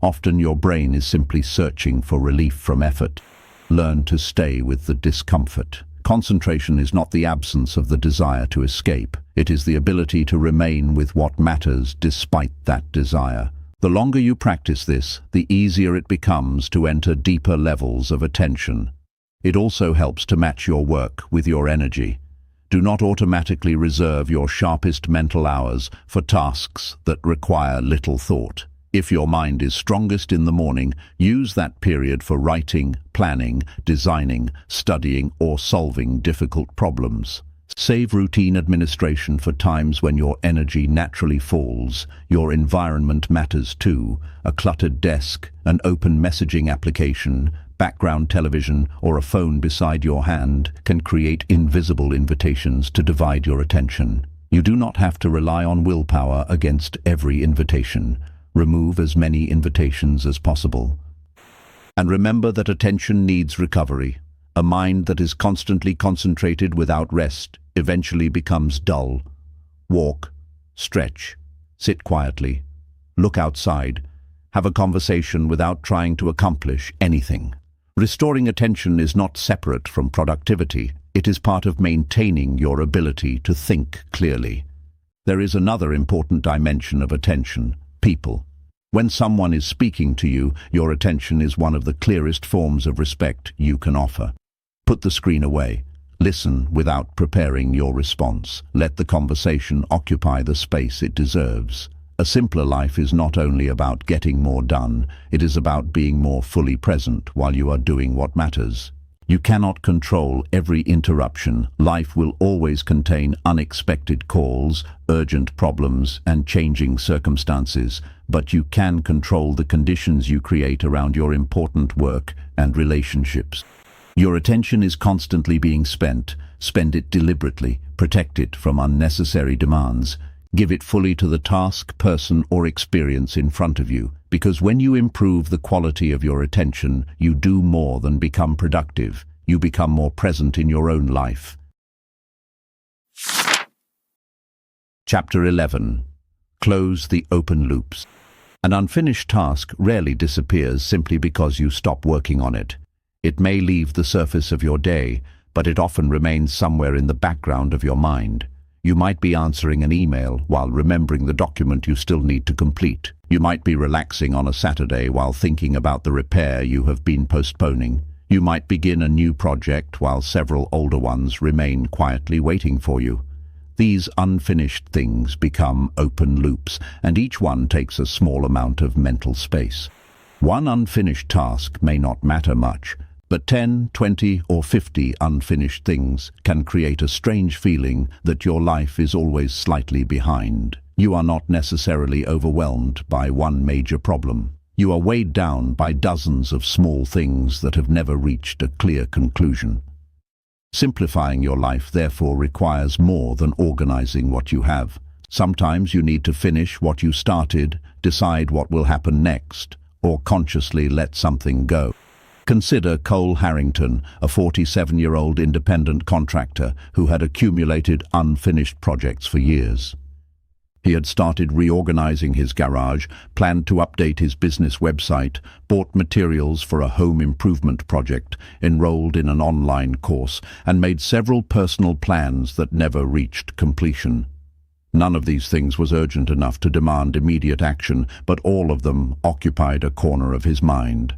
Often your brain is simply searching for relief from effort. Learn to stay with the discomfort. Concentration is not the absence of the desire to escape. It is the ability to remain with what matters despite that desire. The longer you practice this, the easier it becomes to enter deeper levels of attention. It also helps to match your work with your energy. Do not automatically reserve your sharpest mental hours for tasks that require little thought. If your mind is strongest in the morning, use that period for writing, planning, designing, studying, or solving difficult problems. Save routine administration for times when your energy naturally falls. Your environment matters too. A cluttered desk, an open messaging application, background television, or a phone beside your hand can create invisible invitations to divide your attention. You do not have to rely on willpower against every invitation. Remove as many invitations as possible. And remember that attention needs recovery. A mind that is constantly concentrated without rest eventually becomes dull. Walk, stretch, sit quietly, look outside, have a conversation without trying to accomplish anything. Restoring attention is not separate from productivity. It is part of maintaining your ability to think clearly. There is another important dimension of attention: people. When someone is speaking to you, your attention is one of the clearest forms of respect you can offer. Put the screen away. Listen without preparing your response. Let the conversation occupy the space it deserves. A simpler life is not only about getting more done, it is about being more fully present while you are doing what matters. You cannot control every interruption. Life will always contain unexpected calls, urgent problems, and changing circumstances, but you can control the conditions you create around your important work and relationships. Your attention is constantly being spent. Spend it deliberately. Protect it from unnecessary demands. Give it fully to the task, person, or experience in front of you, because when you improve the quality of your attention, you do more than become productive. You become more present in your own life. Chapter 11. Close the open loops. An unfinished task rarely disappears simply because you stop working on it. It may leave the surface of your day, but it often remains somewhere in the background of your mind. You might be answering an email while remembering the document you still need to complete. You might be relaxing on a Saturday while thinking about the repair you have been postponing. You might begin a new project while several older ones remain quietly waiting for you. These unfinished things become open loops, and each one takes a small amount of mental space. One unfinished task may not matter much, but 10, 20, or 50 unfinished things can create a strange feeling that your life is always slightly behind. You are not necessarily overwhelmed by one major problem. You are weighed down by dozens of small things that have never reached a clear conclusion. Simplifying your life, therefore, requires more than organizing what you have. Sometimes you need to finish what you started, decide what will happen next, or consciously let something go. Consider Cole Harrington, a 47-year-old independent contractor who had accumulated unfinished projects for years. He had started reorganizing his garage, planned to update his business website, bought materials for a home improvement project, enrolled in an online course, and made several personal plans that never reached completion. None of these things was urgent enough to demand immediate action, but all of them occupied a corner of his mind.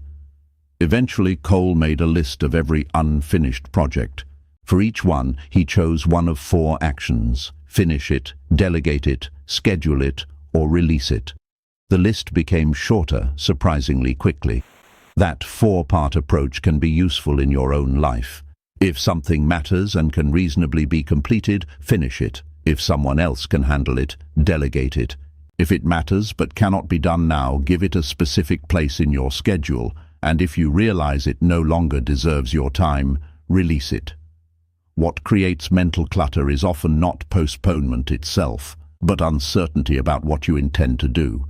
Eventually, Cole made a list of every unfinished project. For each one, he chose one of 4 actions: finish it, delegate it, schedule it, or release it. The list became shorter, surprisingly quickly. That 4-part approach can be useful in your own life. If something matters and can reasonably be completed, finish it. If someone else can handle it, delegate it. If it matters but cannot be done now, give it a specific place in your schedule. And if you realize it no longer deserves your time, release it. What creates mental clutter is often not postponement itself, but uncertainty about what you intend to do.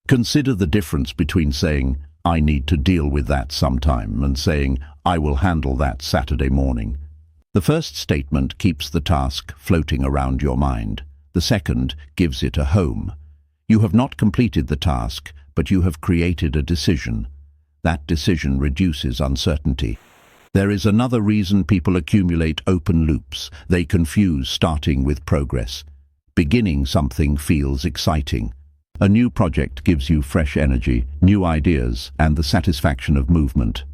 Consider the difference between saying, "I need to deal with that sometime," and saying, "I will handle that Saturday morning." The first statement keeps the task floating around your mind. The second gives it a home. You have not completed the task, but you have created a decision. That decision reduces uncertainty. There is another reason people accumulate open loops. They confuse starting with progress. Beginning something feels exciting. A new project gives you fresh energy, new ideas, and the satisfaction of movement.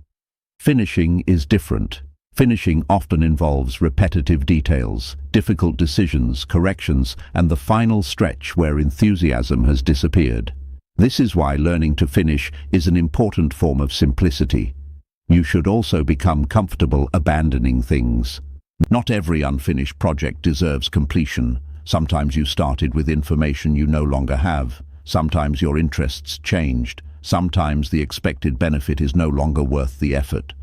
Finishing is different. Finishing often involves repetitive details, difficult decisions, corrections, and the final stretch where enthusiasm has disappeared. This is why learning to finish is an important form of simplicity. You should also become comfortable abandoning things. Not every unfinished project deserves completion. Sometimes you started with information you no longer have. Sometimes your interests changed. Sometimes the expected benefit is no longer worth the effort.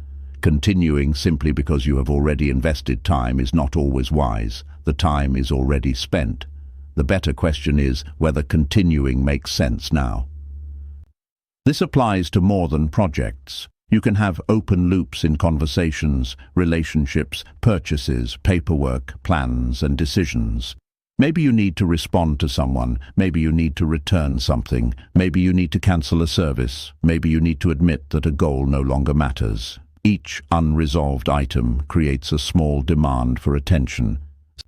Continuing simply because you have already invested time is not always wise. The time is already spent. The better question is whether continuing makes sense now. This applies to more than projects. You can have open loops in conversations, relationships, purchases, paperwork, plans, and decisions. Maybe you need to respond to someone, maybe you need to return something, maybe you need to cancel a service, maybe you need to admit that a goal no longer matters. Each unresolved item creates a small demand for attention.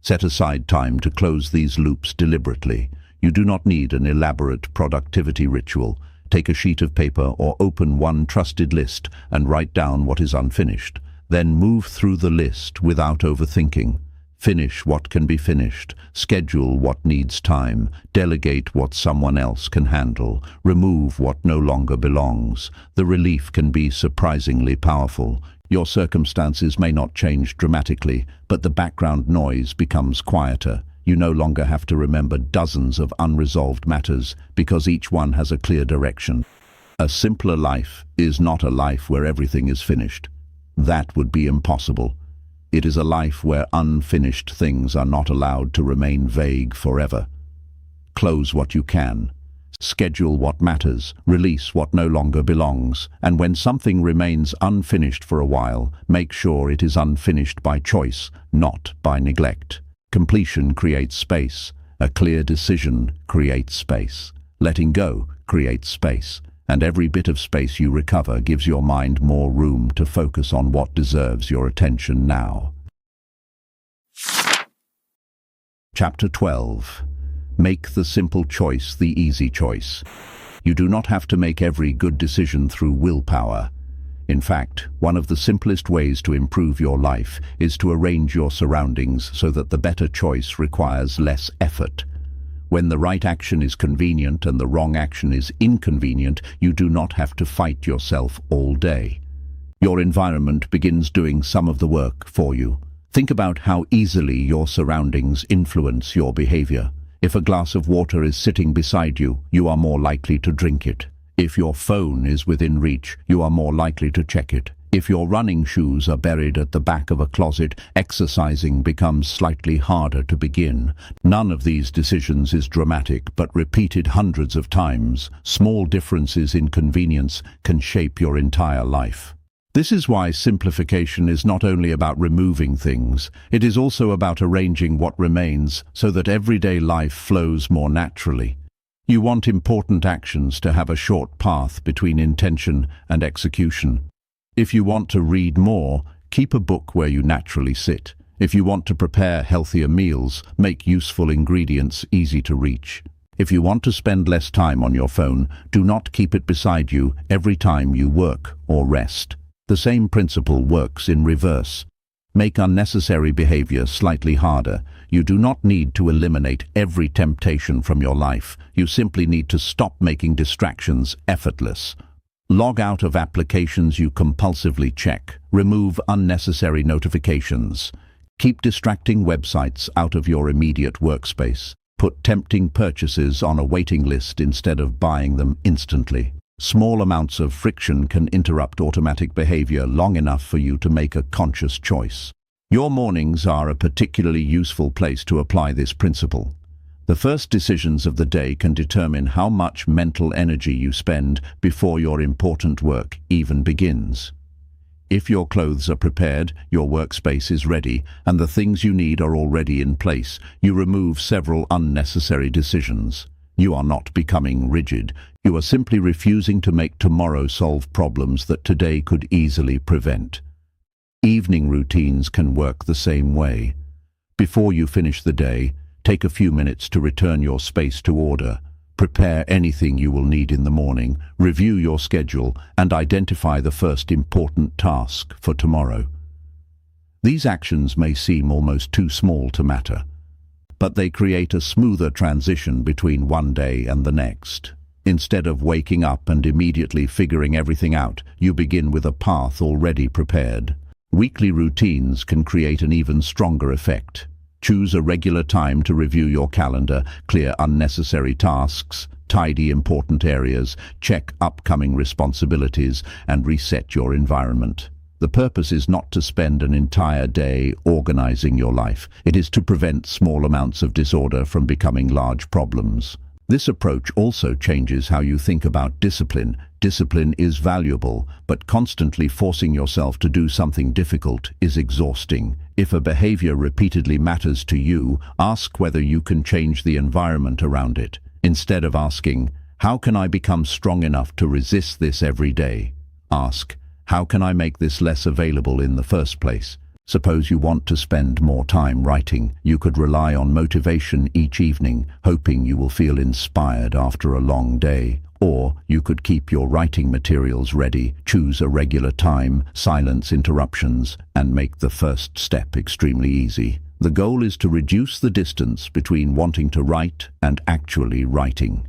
Set aside time to close these loops deliberately. You do not need an elaborate productivity ritual. Take a sheet of paper or open one trusted list and write down what is unfinished. Then move through the list without overthinking. Finish what can be finished. Schedule what needs time. Delegate what someone else can handle. Remove what no longer belongs. The relief can be surprisingly powerful. Your circumstances may not change dramatically, but the background noise becomes quieter. You no longer have to remember dozens of unresolved matters because each one has a clear direction. A simpler life is not a life where everything is finished. That would be impossible. It is a life where unfinished things are not allowed to remain vague forever. Close what you can. Schedule what matters. Release what no longer belongs. And when something remains unfinished for a while, make sure it is unfinished by choice, not by neglect. Completion creates space. A clear decision creates space. Letting go creates space. And every bit of space you recover gives your mind more room to focus on what deserves your attention now. Chapter 12. Make the simple choice the easy choice. You do not have to make every good decision through willpower. In fact, one of the simplest ways to improve your life is to arrange your surroundings so that the better choice requires less effort. When the right action is convenient and the wrong action is inconvenient, you do not have to fight yourself all day. Your environment begins doing some of the work for you. Think about how easily your surroundings influence your behavior. If a glass of water is sitting beside you, you are more likely to drink it. If your phone is within reach, you are more likely to check it. If your running shoes are buried at the back of a closet, exercising becomes slightly harder to begin. None of these decisions is dramatic, but repeated hundreds of times, small differences in convenience can shape your entire life. This is why simplification is not only about removing things, it is also about arranging what remains so that everyday life flows more naturally. You want important actions to have a short path between intention and execution. If you want to read more, keep a book where you naturally sit. If you want to prepare healthier meals, make useful ingredients easy to reach. If you want to spend less time on your phone, do not keep it beside you every time you work or rest. The same principle works in reverse. Make unnecessary behavior slightly harder. You do not need to eliminate every temptation from your life. You simply need to stop making distractions effortless. Log out of applications you compulsively check. Remove unnecessary notifications. Keep distracting websites out of your immediate workspace. Put tempting purchases on a waiting list instead of buying them instantly. Small amounts of friction can interrupt automatic behavior long enough for you to make a conscious choice. Your mornings are a particularly useful place to apply this principle. The first decisions of the day can determine how much mental energy you spend before your important work even begins. If your clothes are prepared, your workspace is ready, and the things you need are already in place, you remove several unnecessary decisions. You are not becoming rigid. You are simply refusing to make tomorrow solve problems that today could easily prevent. Evening routines can work the same way. Before you finish the day, take a few minutes to return your space to order. Prepare anything you will need in the morning, review your schedule, and identify the first important task for tomorrow. These actions may seem almost too small to matter, but they create a smoother transition between one day and the next. Instead of waking up and immediately figuring everything out, you begin with a path already prepared. Weekly routines can create an even stronger effect. Choose a regular time to review your calendar, clear unnecessary tasks, tidy important areas, check upcoming responsibilities, and reset your environment. The purpose is not to spend an entire day organizing your life. It is to prevent small amounts of disorder from becoming large problems. This approach also changes how you think about discipline. Discipline is valuable, but constantly forcing yourself to do something difficult is exhausting. If a behavior repeatedly matters to you, ask whether you can change the environment around it. Instead of asking, "How can I become strong enough to resist this every day?" Ask, "How can I make this less available in the first place?" Suppose you want to spend more time writing. You could rely on motivation each evening, hoping you will feel inspired after a long day. Or you could keep your writing materials ready, choose a regular time, silence interruptions, and make the first step extremely easy. The goal is to reduce the distance between wanting to write and actually writing.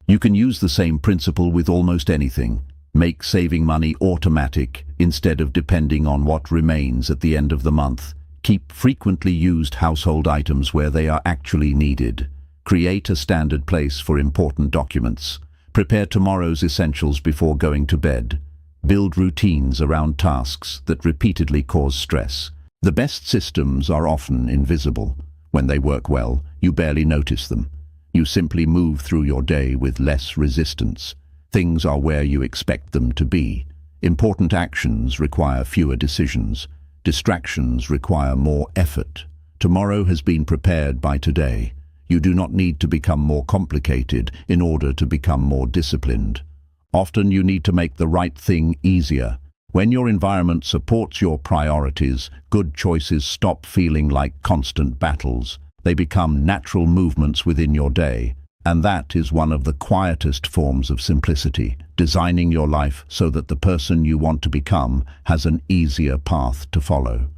You can use the same principle with almost anything. Make saving money automatic instead of depending on what remains at the end of the month. Keep frequently used household items where they are actually needed. Create a standard place for important documents. Prepare tomorrow's essentials before going to bed. Build routines around tasks that repeatedly cause stress. The best systems are often invisible. When they work well, you barely notice them. You simply move through your day with less resistance. Things are where you expect them to be. Important actions require fewer decisions. Distractions require more effort. Tomorrow has been prepared by today. You do not need to become more complicated in order to become more disciplined. Often you need to make the right thing easier. When your environment supports your priorities, good choices stop feeling like constant battles. They become natural movements within your day. And that is one of the quietest forms of simplicity, designing your life so that the person you want to become has an easier path to follow.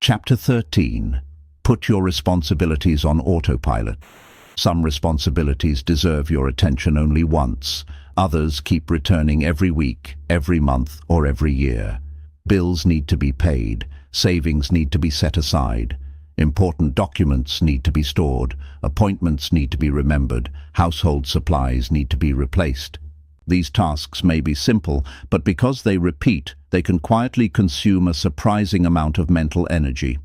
Chapter 13. Put your responsibilities on autopilot. Some responsibilities deserve your attention only once. Others keep returning every week, every month, or every year. Bills need to be paid. Savings need to be set aside. Important documents need to be stored, appointments need to be remembered, household supplies need to be replaced. These tasks may be simple, but because they repeat, they can quietly consume a surprising amount of mental energy.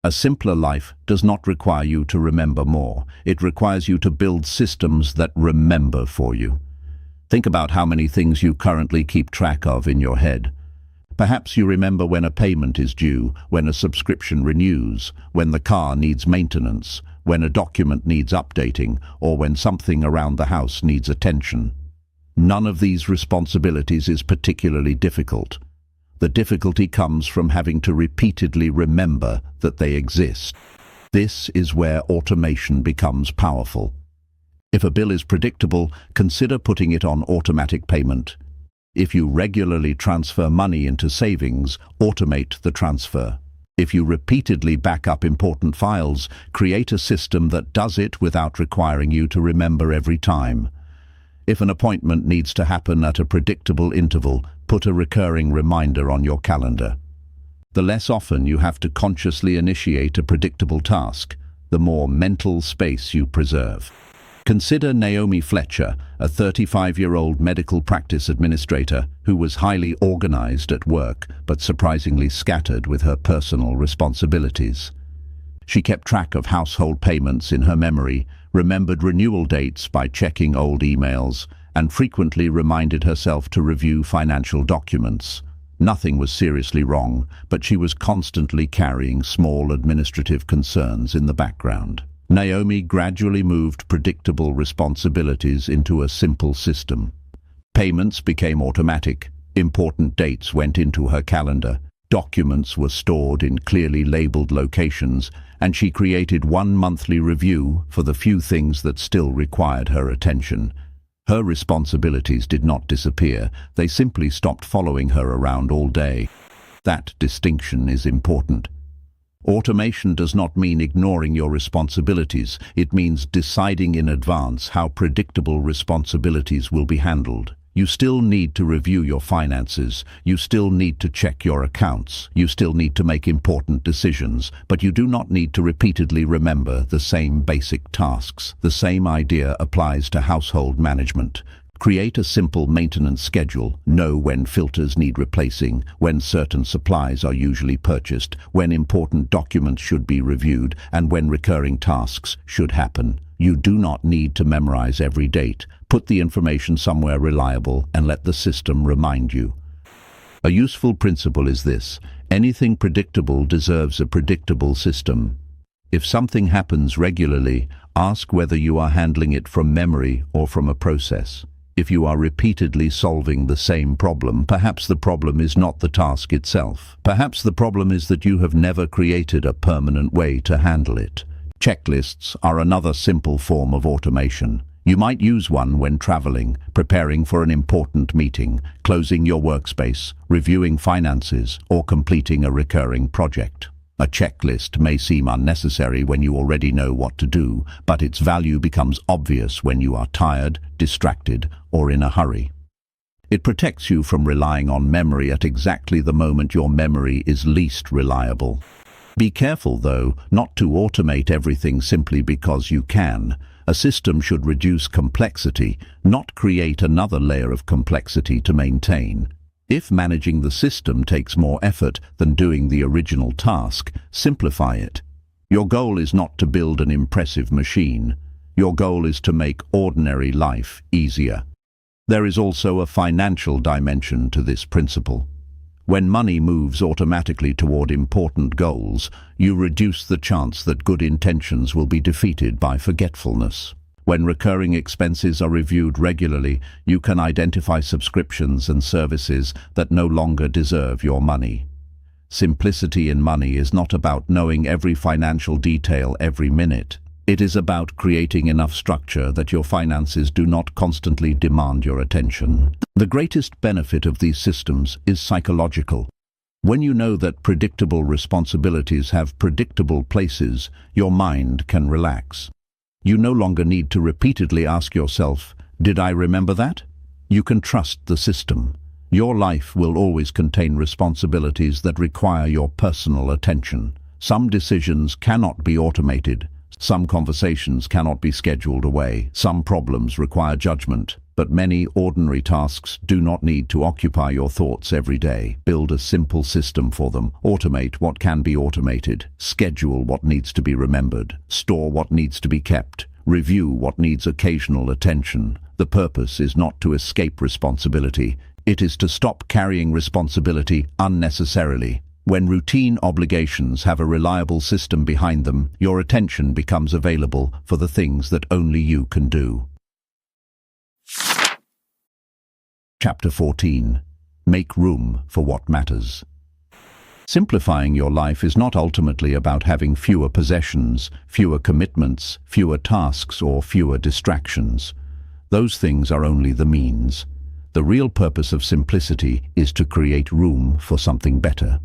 A simpler life does not require you to remember more. It requires you to build systems that remember for you. Think about how many things you currently keep track of in your head. Perhaps you remember when a payment is due, when a subscription renews, when the car needs maintenance, when a document needs updating, or when something around the house needs attention. None of these responsibilities is particularly difficult. The difficulty comes from having to repeatedly remember that they exist. This is where automation becomes powerful. If a bill is predictable, consider putting it on automatic payment. If you regularly transfer money into savings, automate the transfer. If you repeatedly back up important files, create a system that does it without requiring you to remember every time. If an appointment needs to happen at a predictable interval, put a recurring reminder on your calendar. The less often you have to consciously initiate a predictable task, the more mental space you preserve. Consider Naomi Fletcher, a 35-year-old medical practice administrator who was highly organized at work but surprisingly scattered with her personal responsibilities. She kept track of household payments in her memory, remembered renewal dates by checking old emails, and frequently reminded herself to review financial documents. Nothing was seriously wrong, but she was constantly carrying small administrative concerns in the background. Naomi gradually moved predictable responsibilities into a simple system. Payments became automatic, important dates went into her calendar, documents were stored in clearly labeled locations, and she created one monthly review for the few things that still required her attention. Her responsibilities did not disappear, they simply stopped following her around all day. That distinction is important. Automation does not mean ignoring your responsibilities, it means deciding in advance how predictable responsibilities will be handled. You still need to review your finances, you still need to check your accounts, you still need to make important decisions, but you do not need to repeatedly remember the same basic tasks. The same idea applies to household management. Create a simple maintenance schedule. Know when filters need replacing, when certain supplies are usually purchased, when important documents should be reviewed, and when recurring tasks should happen. You do not need to memorize every date. Put the information somewhere reliable and let the system remind you. A useful principle is this: anything predictable deserves a predictable system. If something happens regularly, ask whether you are handling it from memory or from a process. If you are repeatedly solving the same problem, perhaps the problem is not the task itself. Perhaps the problem is that you have never created a permanent way to handle it. Checklists are another simple form of automation. You might use one when traveling, preparing for an important meeting, closing your workspace, reviewing finances, or completing a recurring project. A checklist may seem unnecessary when you already know what to do, but its value becomes obvious when you are tired, distracted, or in a hurry. It protects you from relying on memory at exactly the moment your memory is least reliable. Be careful, though, not to automate everything simply because you can. A system should reduce complexity, not create another layer of complexity to maintain. If managing the system takes more effort than doing the original task, simplify it. Your goal is not to build an impressive machine. Your goal is to make ordinary life easier. There is also a financial dimension to this principle. When money moves automatically toward important goals, you reduce the chance that good intentions will be defeated by forgetfulness. When recurring expenses are reviewed regularly, you can identify subscriptions and services that no longer deserve your money. Simplicity in money is not about knowing every financial detail every minute. It is about creating enough structure that your finances do not constantly demand your attention. The greatest benefit of these systems is psychological. When you know that predictable responsibilities have predictable places, your mind can relax. You no longer need to repeatedly ask yourself, "Did I remember that?" You can trust the system. Your life will always contain responsibilities that require your personal attention. Some decisions cannot be automated. Some conversations cannot be scheduled away. Some problems require judgment, but many ordinary tasks do not need to occupy your thoughts every day. Build a simple system for them. Automate what can be automated. Schedule what needs to be remembered. Store what needs to be kept. Review what needs occasional attention. The purpose is not to escape responsibility. It is to stop carrying responsibility unnecessarily. When routine obligations have a reliable system behind them, your attention becomes available for the things that only you can do. Chapter 14. Make room for what matters. Simplifying your life is not ultimately about having fewer possessions, fewer commitments, fewer tasks, or fewer distractions. Those things are only the means. The real purpose of simplicity is to create room for something better.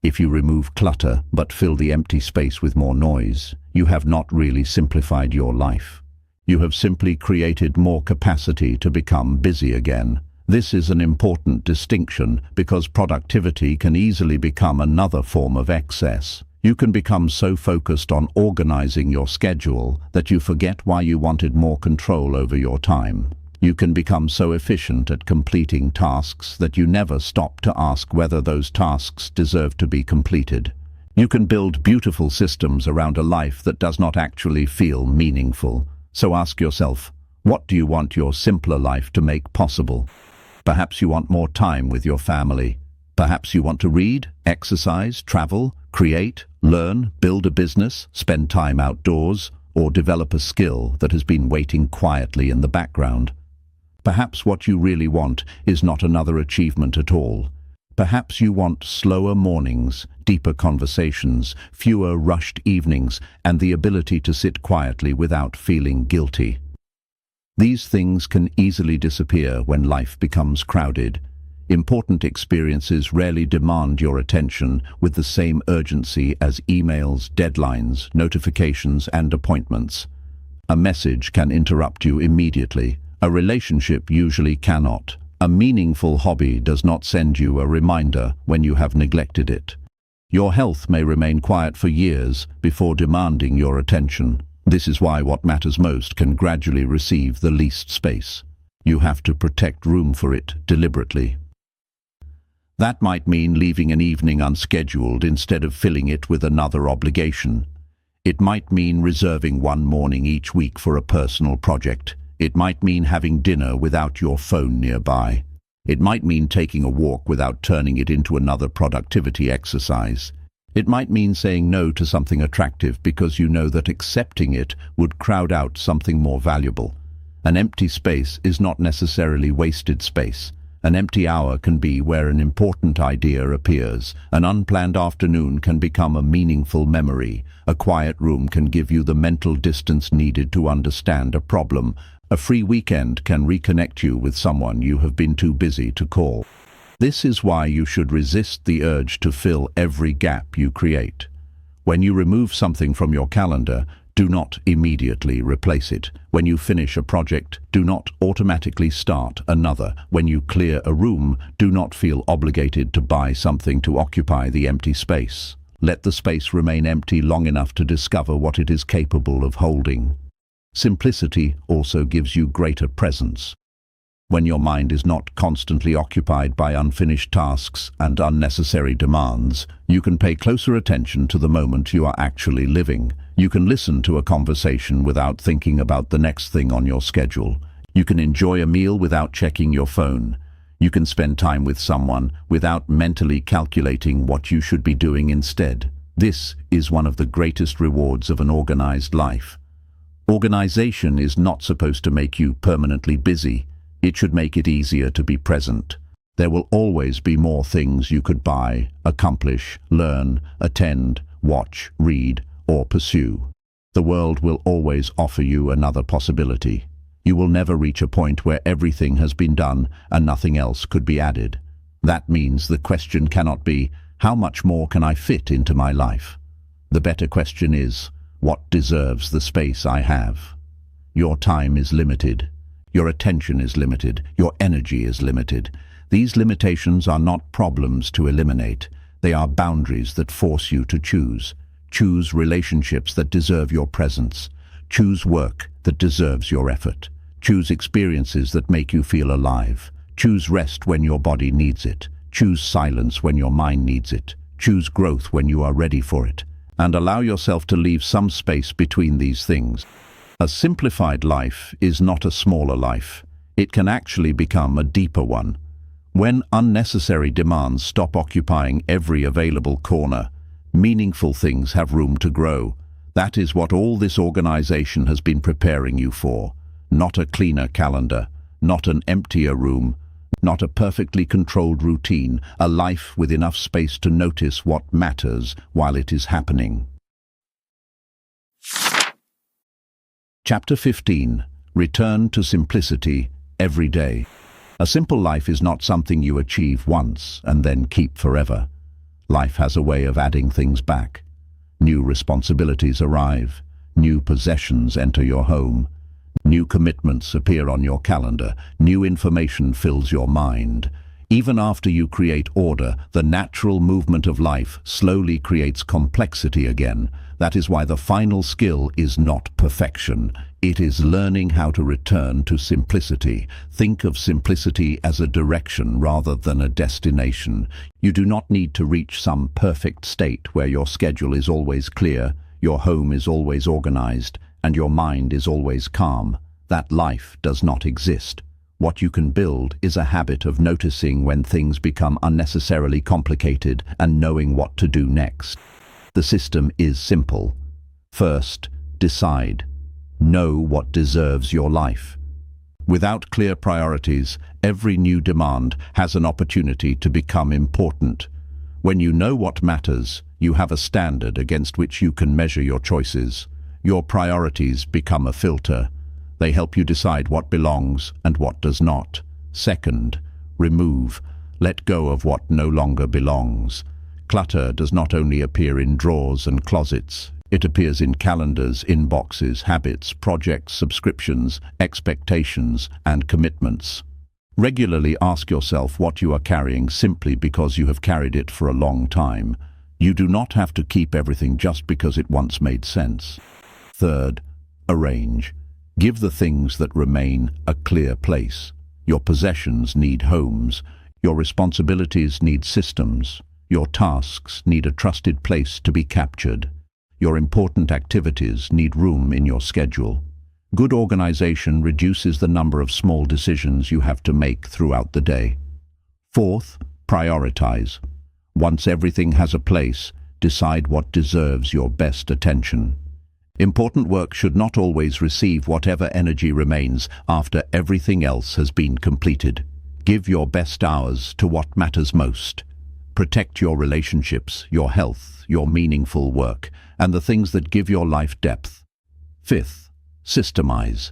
If you remove clutter but fill the empty space with more noise, you have not really simplified your life. You have simply created more capacity to become busy again. This is an important distinction because productivity can easily become another form of excess. You can become so focused on organizing your schedule that you forget why you wanted more control over your time. You can become so efficient at completing tasks that you never stop to ask whether those tasks deserve to be completed. You can build beautiful systems around a life that does not actually feel meaningful. So ask yourself, what do you want your simpler life to make possible? Perhaps you want more time with your family. Perhaps you want to read, exercise, travel, create, learn, build a business, spend time outdoors, or develop a skill that has been waiting quietly in the background. Perhaps what you really want is not another achievement at all. Perhaps you want slower mornings, deeper conversations, fewer rushed evenings, and the ability to sit quietly without feeling guilty. These things can easily disappear when life becomes crowded. Important experiences rarely demand your attention with the same urgency as emails, deadlines, notifications, and appointments. A message can interrupt you immediately. A relationship usually cannot. A meaningful hobby does not send you a reminder when you have neglected it. Your health may remain quiet for years before demanding your attention. This is why what matters most can gradually receive the least space. You have to protect room for it deliberately. That might mean leaving an evening unscheduled instead of filling it with another obligation. It might mean reserving one morning each week for a personal project. It might mean having dinner without your phone nearby. It might mean taking a walk without turning it into another productivity exercise. It might mean saying no to something attractive because you know that accepting it would crowd out something more valuable. An empty space is not necessarily wasted space. An empty hour can be where an important idea appears. An unplanned afternoon can become a meaningful memory. A quiet room can give you the mental distance needed to understand a problem. A free weekend can reconnect you with someone you have been too busy to call. This is why you should resist the urge to fill every gap you create. When you remove something from your calendar, do not immediately replace it. When you finish a project, do not automatically start another. When you clear a room, do not feel obligated to buy something to occupy the empty space. Let the space remain empty long enough to discover what it is capable of holding. Simplicity also gives you greater presence. When your mind is not constantly occupied by unfinished tasks and unnecessary demands, you can pay closer attention to the moment you are actually living. You can listen to a conversation without thinking about the next thing on your schedule. You can enjoy a meal without checking your phone. You can spend time with someone without mentally calculating what you should be doing instead. This is one of the greatest rewards of an organized life. Organization is not supposed to make you permanently busy. It should make it easier to be present. There will always be more things you could buy, accomplish, learn, attend, watch, read, or pursue. The world will always offer you another possibility. You will never reach a point where everything has been done and nothing else could be added. That means the question cannot be, how much more can I fit into my life? The better question is, what deserves the space I have? Your time is limited. Your attention is limited. Your energy is limited. These limitations are not problems to eliminate. They are boundaries that force you to choose. Choose relationships that deserve your presence. Choose work that deserves your effort. Choose experiences that make you feel alive. Choose rest when your body needs it. Choose silence when your mind needs it. Choose growth when you are ready for it. And allow yourself to leave some space between these things. A simplified life is not a smaller life. It can actually become a deeper one. When unnecessary demands stop occupying every available corner, meaningful things have room to grow. That is what all this organization has been preparing you for. Not a cleaner calendar, not an emptier room, not a perfectly controlled routine, a life with enough space to notice what matters while it is happening. Chapter 15. Return to simplicity every day. A simple life is not something you achieve once and then keep forever. Life has a way of adding things back. New responsibilities arrive. New possessions enter your home. New commitments appear on your calendar. New information fills your mind. Even after you create order, the natural movement of life slowly creates complexity again. That is why the final skill is not perfection. It is learning how to return to simplicity. Think of simplicity as a direction rather than a destination. You do not need to reach some perfect state where your schedule is always clear, your home is always organized, and your mind is always calm. That life does not exist. What you can build is a habit of noticing when things become unnecessarily complicated and knowing what to do next. The system is simple. First, decide. Know what deserves your life. Without clear priorities, every new demand has an opportunity to become important. When you know what matters, you have a standard against which you can measure your choices. Your priorities become a filter. They help you decide what belongs and what does not. Second, remove. Let go of what no longer belongs. Clutter does not only appear in drawers and closets. It appears in calendars, inboxes, habits, projects, subscriptions, expectations, and commitments. Regularly ask yourself what you are carrying simply because you have carried it for a long time. You do not have to keep everything just because it once made sense. Third, arrange. Give the things that remain a clear place. Your possessions need homes. Your responsibilities need systems. Your tasks need a trusted place to be captured. Your important activities need room in your schedule. Good organization reduces the number of small decisions you have to make throughout the day. Fourth, prioritize. Once everything has a place, decide what deserves your best attention. Important work should not always receive whatever energy remains after everything else has been completed. Give your best hours to what matters most. Protect your relationships, your health, your meaningful work, and the things that give your life depth. Fifth, systemize.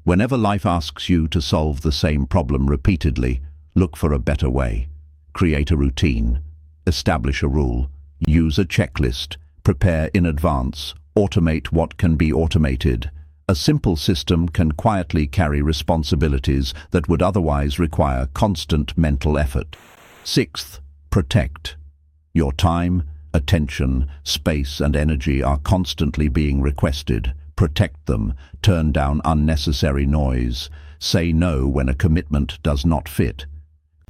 Whenever life asks you to solve the same problem repeatedly, look for a better way. Create a routine. Establish a rule. Use a checklist. Prepare in advance. Automate what can be automated. A simple system can quietly carry responsibilities that would otherwise require constant mental effort. Sixth, protect. Your time, attention, space, and energy are constantly being requested. Protect them. Turn down unnecessary noise. Say no when a commitment does not fit.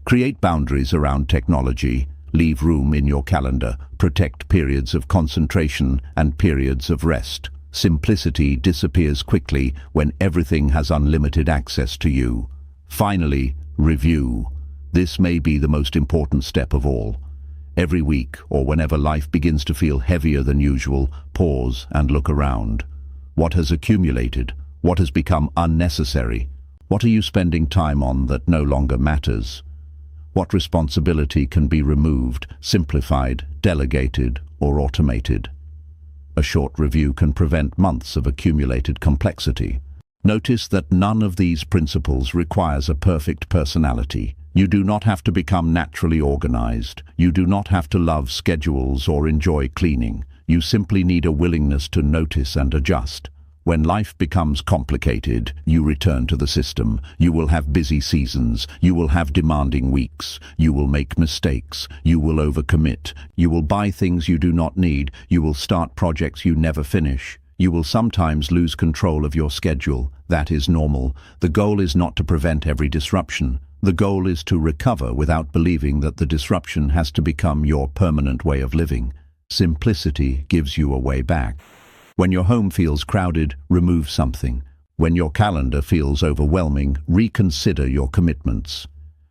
Create boundaries around technology. Leave room in your calendar. Protect periods of concentration and periods of rest. Simplicity disappears quickly when everything has unlimited access to you. Finally, review. This may be the most important step of all. Every week, or whenever life begins to feel heavier than usual, pause and look around. What has accumulated? What has become unnecessary? What are you spending time on that no longer matters? What responsibility can be removed, simplified, delegated, or automated? A short review can prevent months of accumulated complexity. Notice that none of these principles requires a perfect personality. You do not have to become naturally organized. You do not have to love schedules or enjoy cleaning. You simply need a willingness to notice and adjust. When life becomes complicated, you return to the system. You will have busy seasons. You will have demanding weeks. You will make mistakes. You will overcommit. You will buy things you do not need. You will start projects you never finish. You will sometimes lose control of your schedule. That is normal. The goal is not to prevent every disruption. The goal is to recover without believing that the disruption has to become your permanent way of living. Simplicity gives you a way back. When your home feels crowded, remove something. When your calendar feels overwhelming, reconsider your commitments.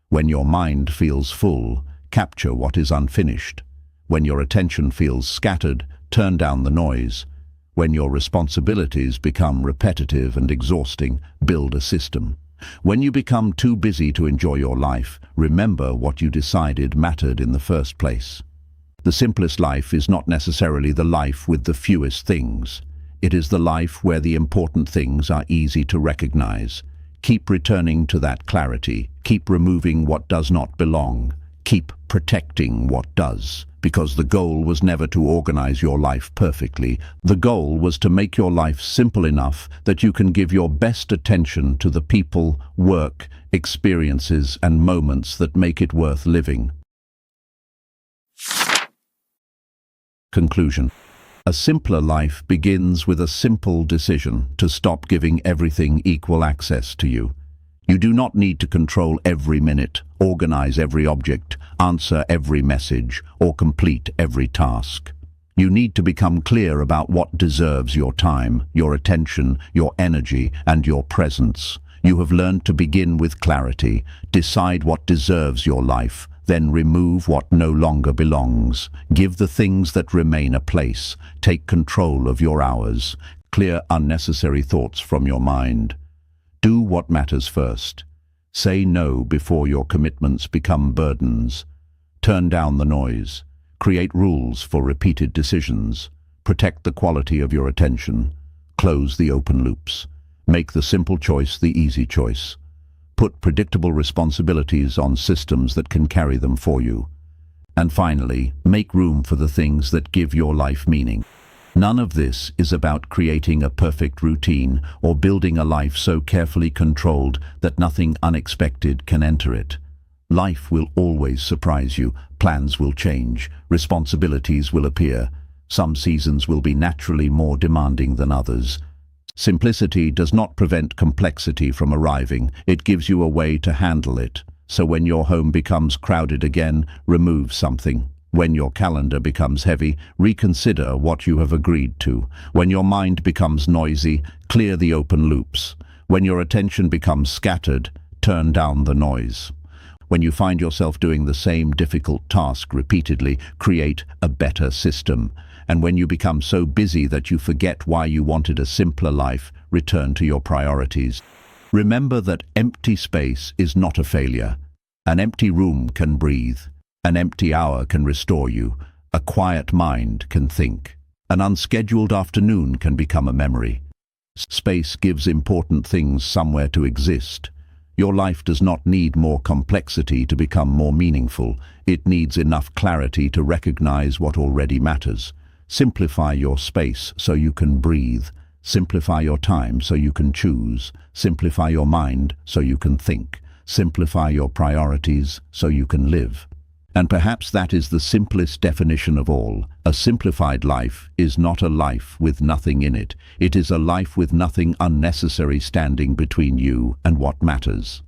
When your mind feels full, capture what is unfinished. When your attention feels scattered, turn down the noise. When your responsibilities become repetitive and exhausting, build a system. When you become too busy to enjoy your life, remember what you decided mattered in the first place. The simplest life is not necessarily the life with the fewest things. It is the life where the important things are easy to recognize. Keep returning to that clarity. Keep removing what does not belong. Keep protecting what does. Because the goal was never to organize your life perfectly. The goal was to make your life simple enough that you can give your best attention to the people, work, experiences, and moments that make it worth living. Conclusion. A simpler life begins with a simple decision to stop giving everything equal access to you. You do not need to control every minute, organize every object, answer every message, or complete every task. You need to become clear about what deserves your time, your attention, your energy, and your presence. You have learned to begin with clarity, decide what deserves your life, then remove what no longer belongs. Give the things that remain a place. Take control of your hours. Clear unnecessary thoughts from your mind. Do what matters first. Say no before your commitments become burdens. Turn down the noise. Create rules for repeated decisions. Protect the quality of your attention. Close the open loops. Make the simple choice the easy choice. Put predictable responsibilities on systems that can carry them for you. And finally, make room for the things that give your life meaning. None of this is about creating a perfect routine or building a life so carefully controlled that nothing unexpected can enter it. Life will always surprise you. Plans will change. Responsibilities will appear. Some seasons will be naturally more demanding than others. Simplicity does not prevent complexity from arriving. It gives you a way to handle it. So when your home becomes crowded again, remove something. When your calendar becomes heavy, reconsider what you have agreed to. When your mind becomes noisy, clear the open loops. When your attention becomes scattered, turn down the noise. When you find yourself doing the same difficult task repeatedly, create a better system. And when you become so busy that you forget why you wanted a simpler life, return to your priorities. Remember that empty space is not a failure. An empty room can breathe. An empty hour can restore you. A quiet mind can think. An unscheduled afternoon can become a memory. Space gives important things somewhere to exist. Your life does not need more complexity to become more meaningful. It needs enough clarity to recognize what already matters. Simplify your space so you can breathe. Simplify your time so you can choose. Simplify your mind so you can think. Simplify your priorities so you can live. And perhaps that is the simplest definition of all. A simplified life is not a life with nothing in it. It is a life with nothing unnecessary standing between you and what matters.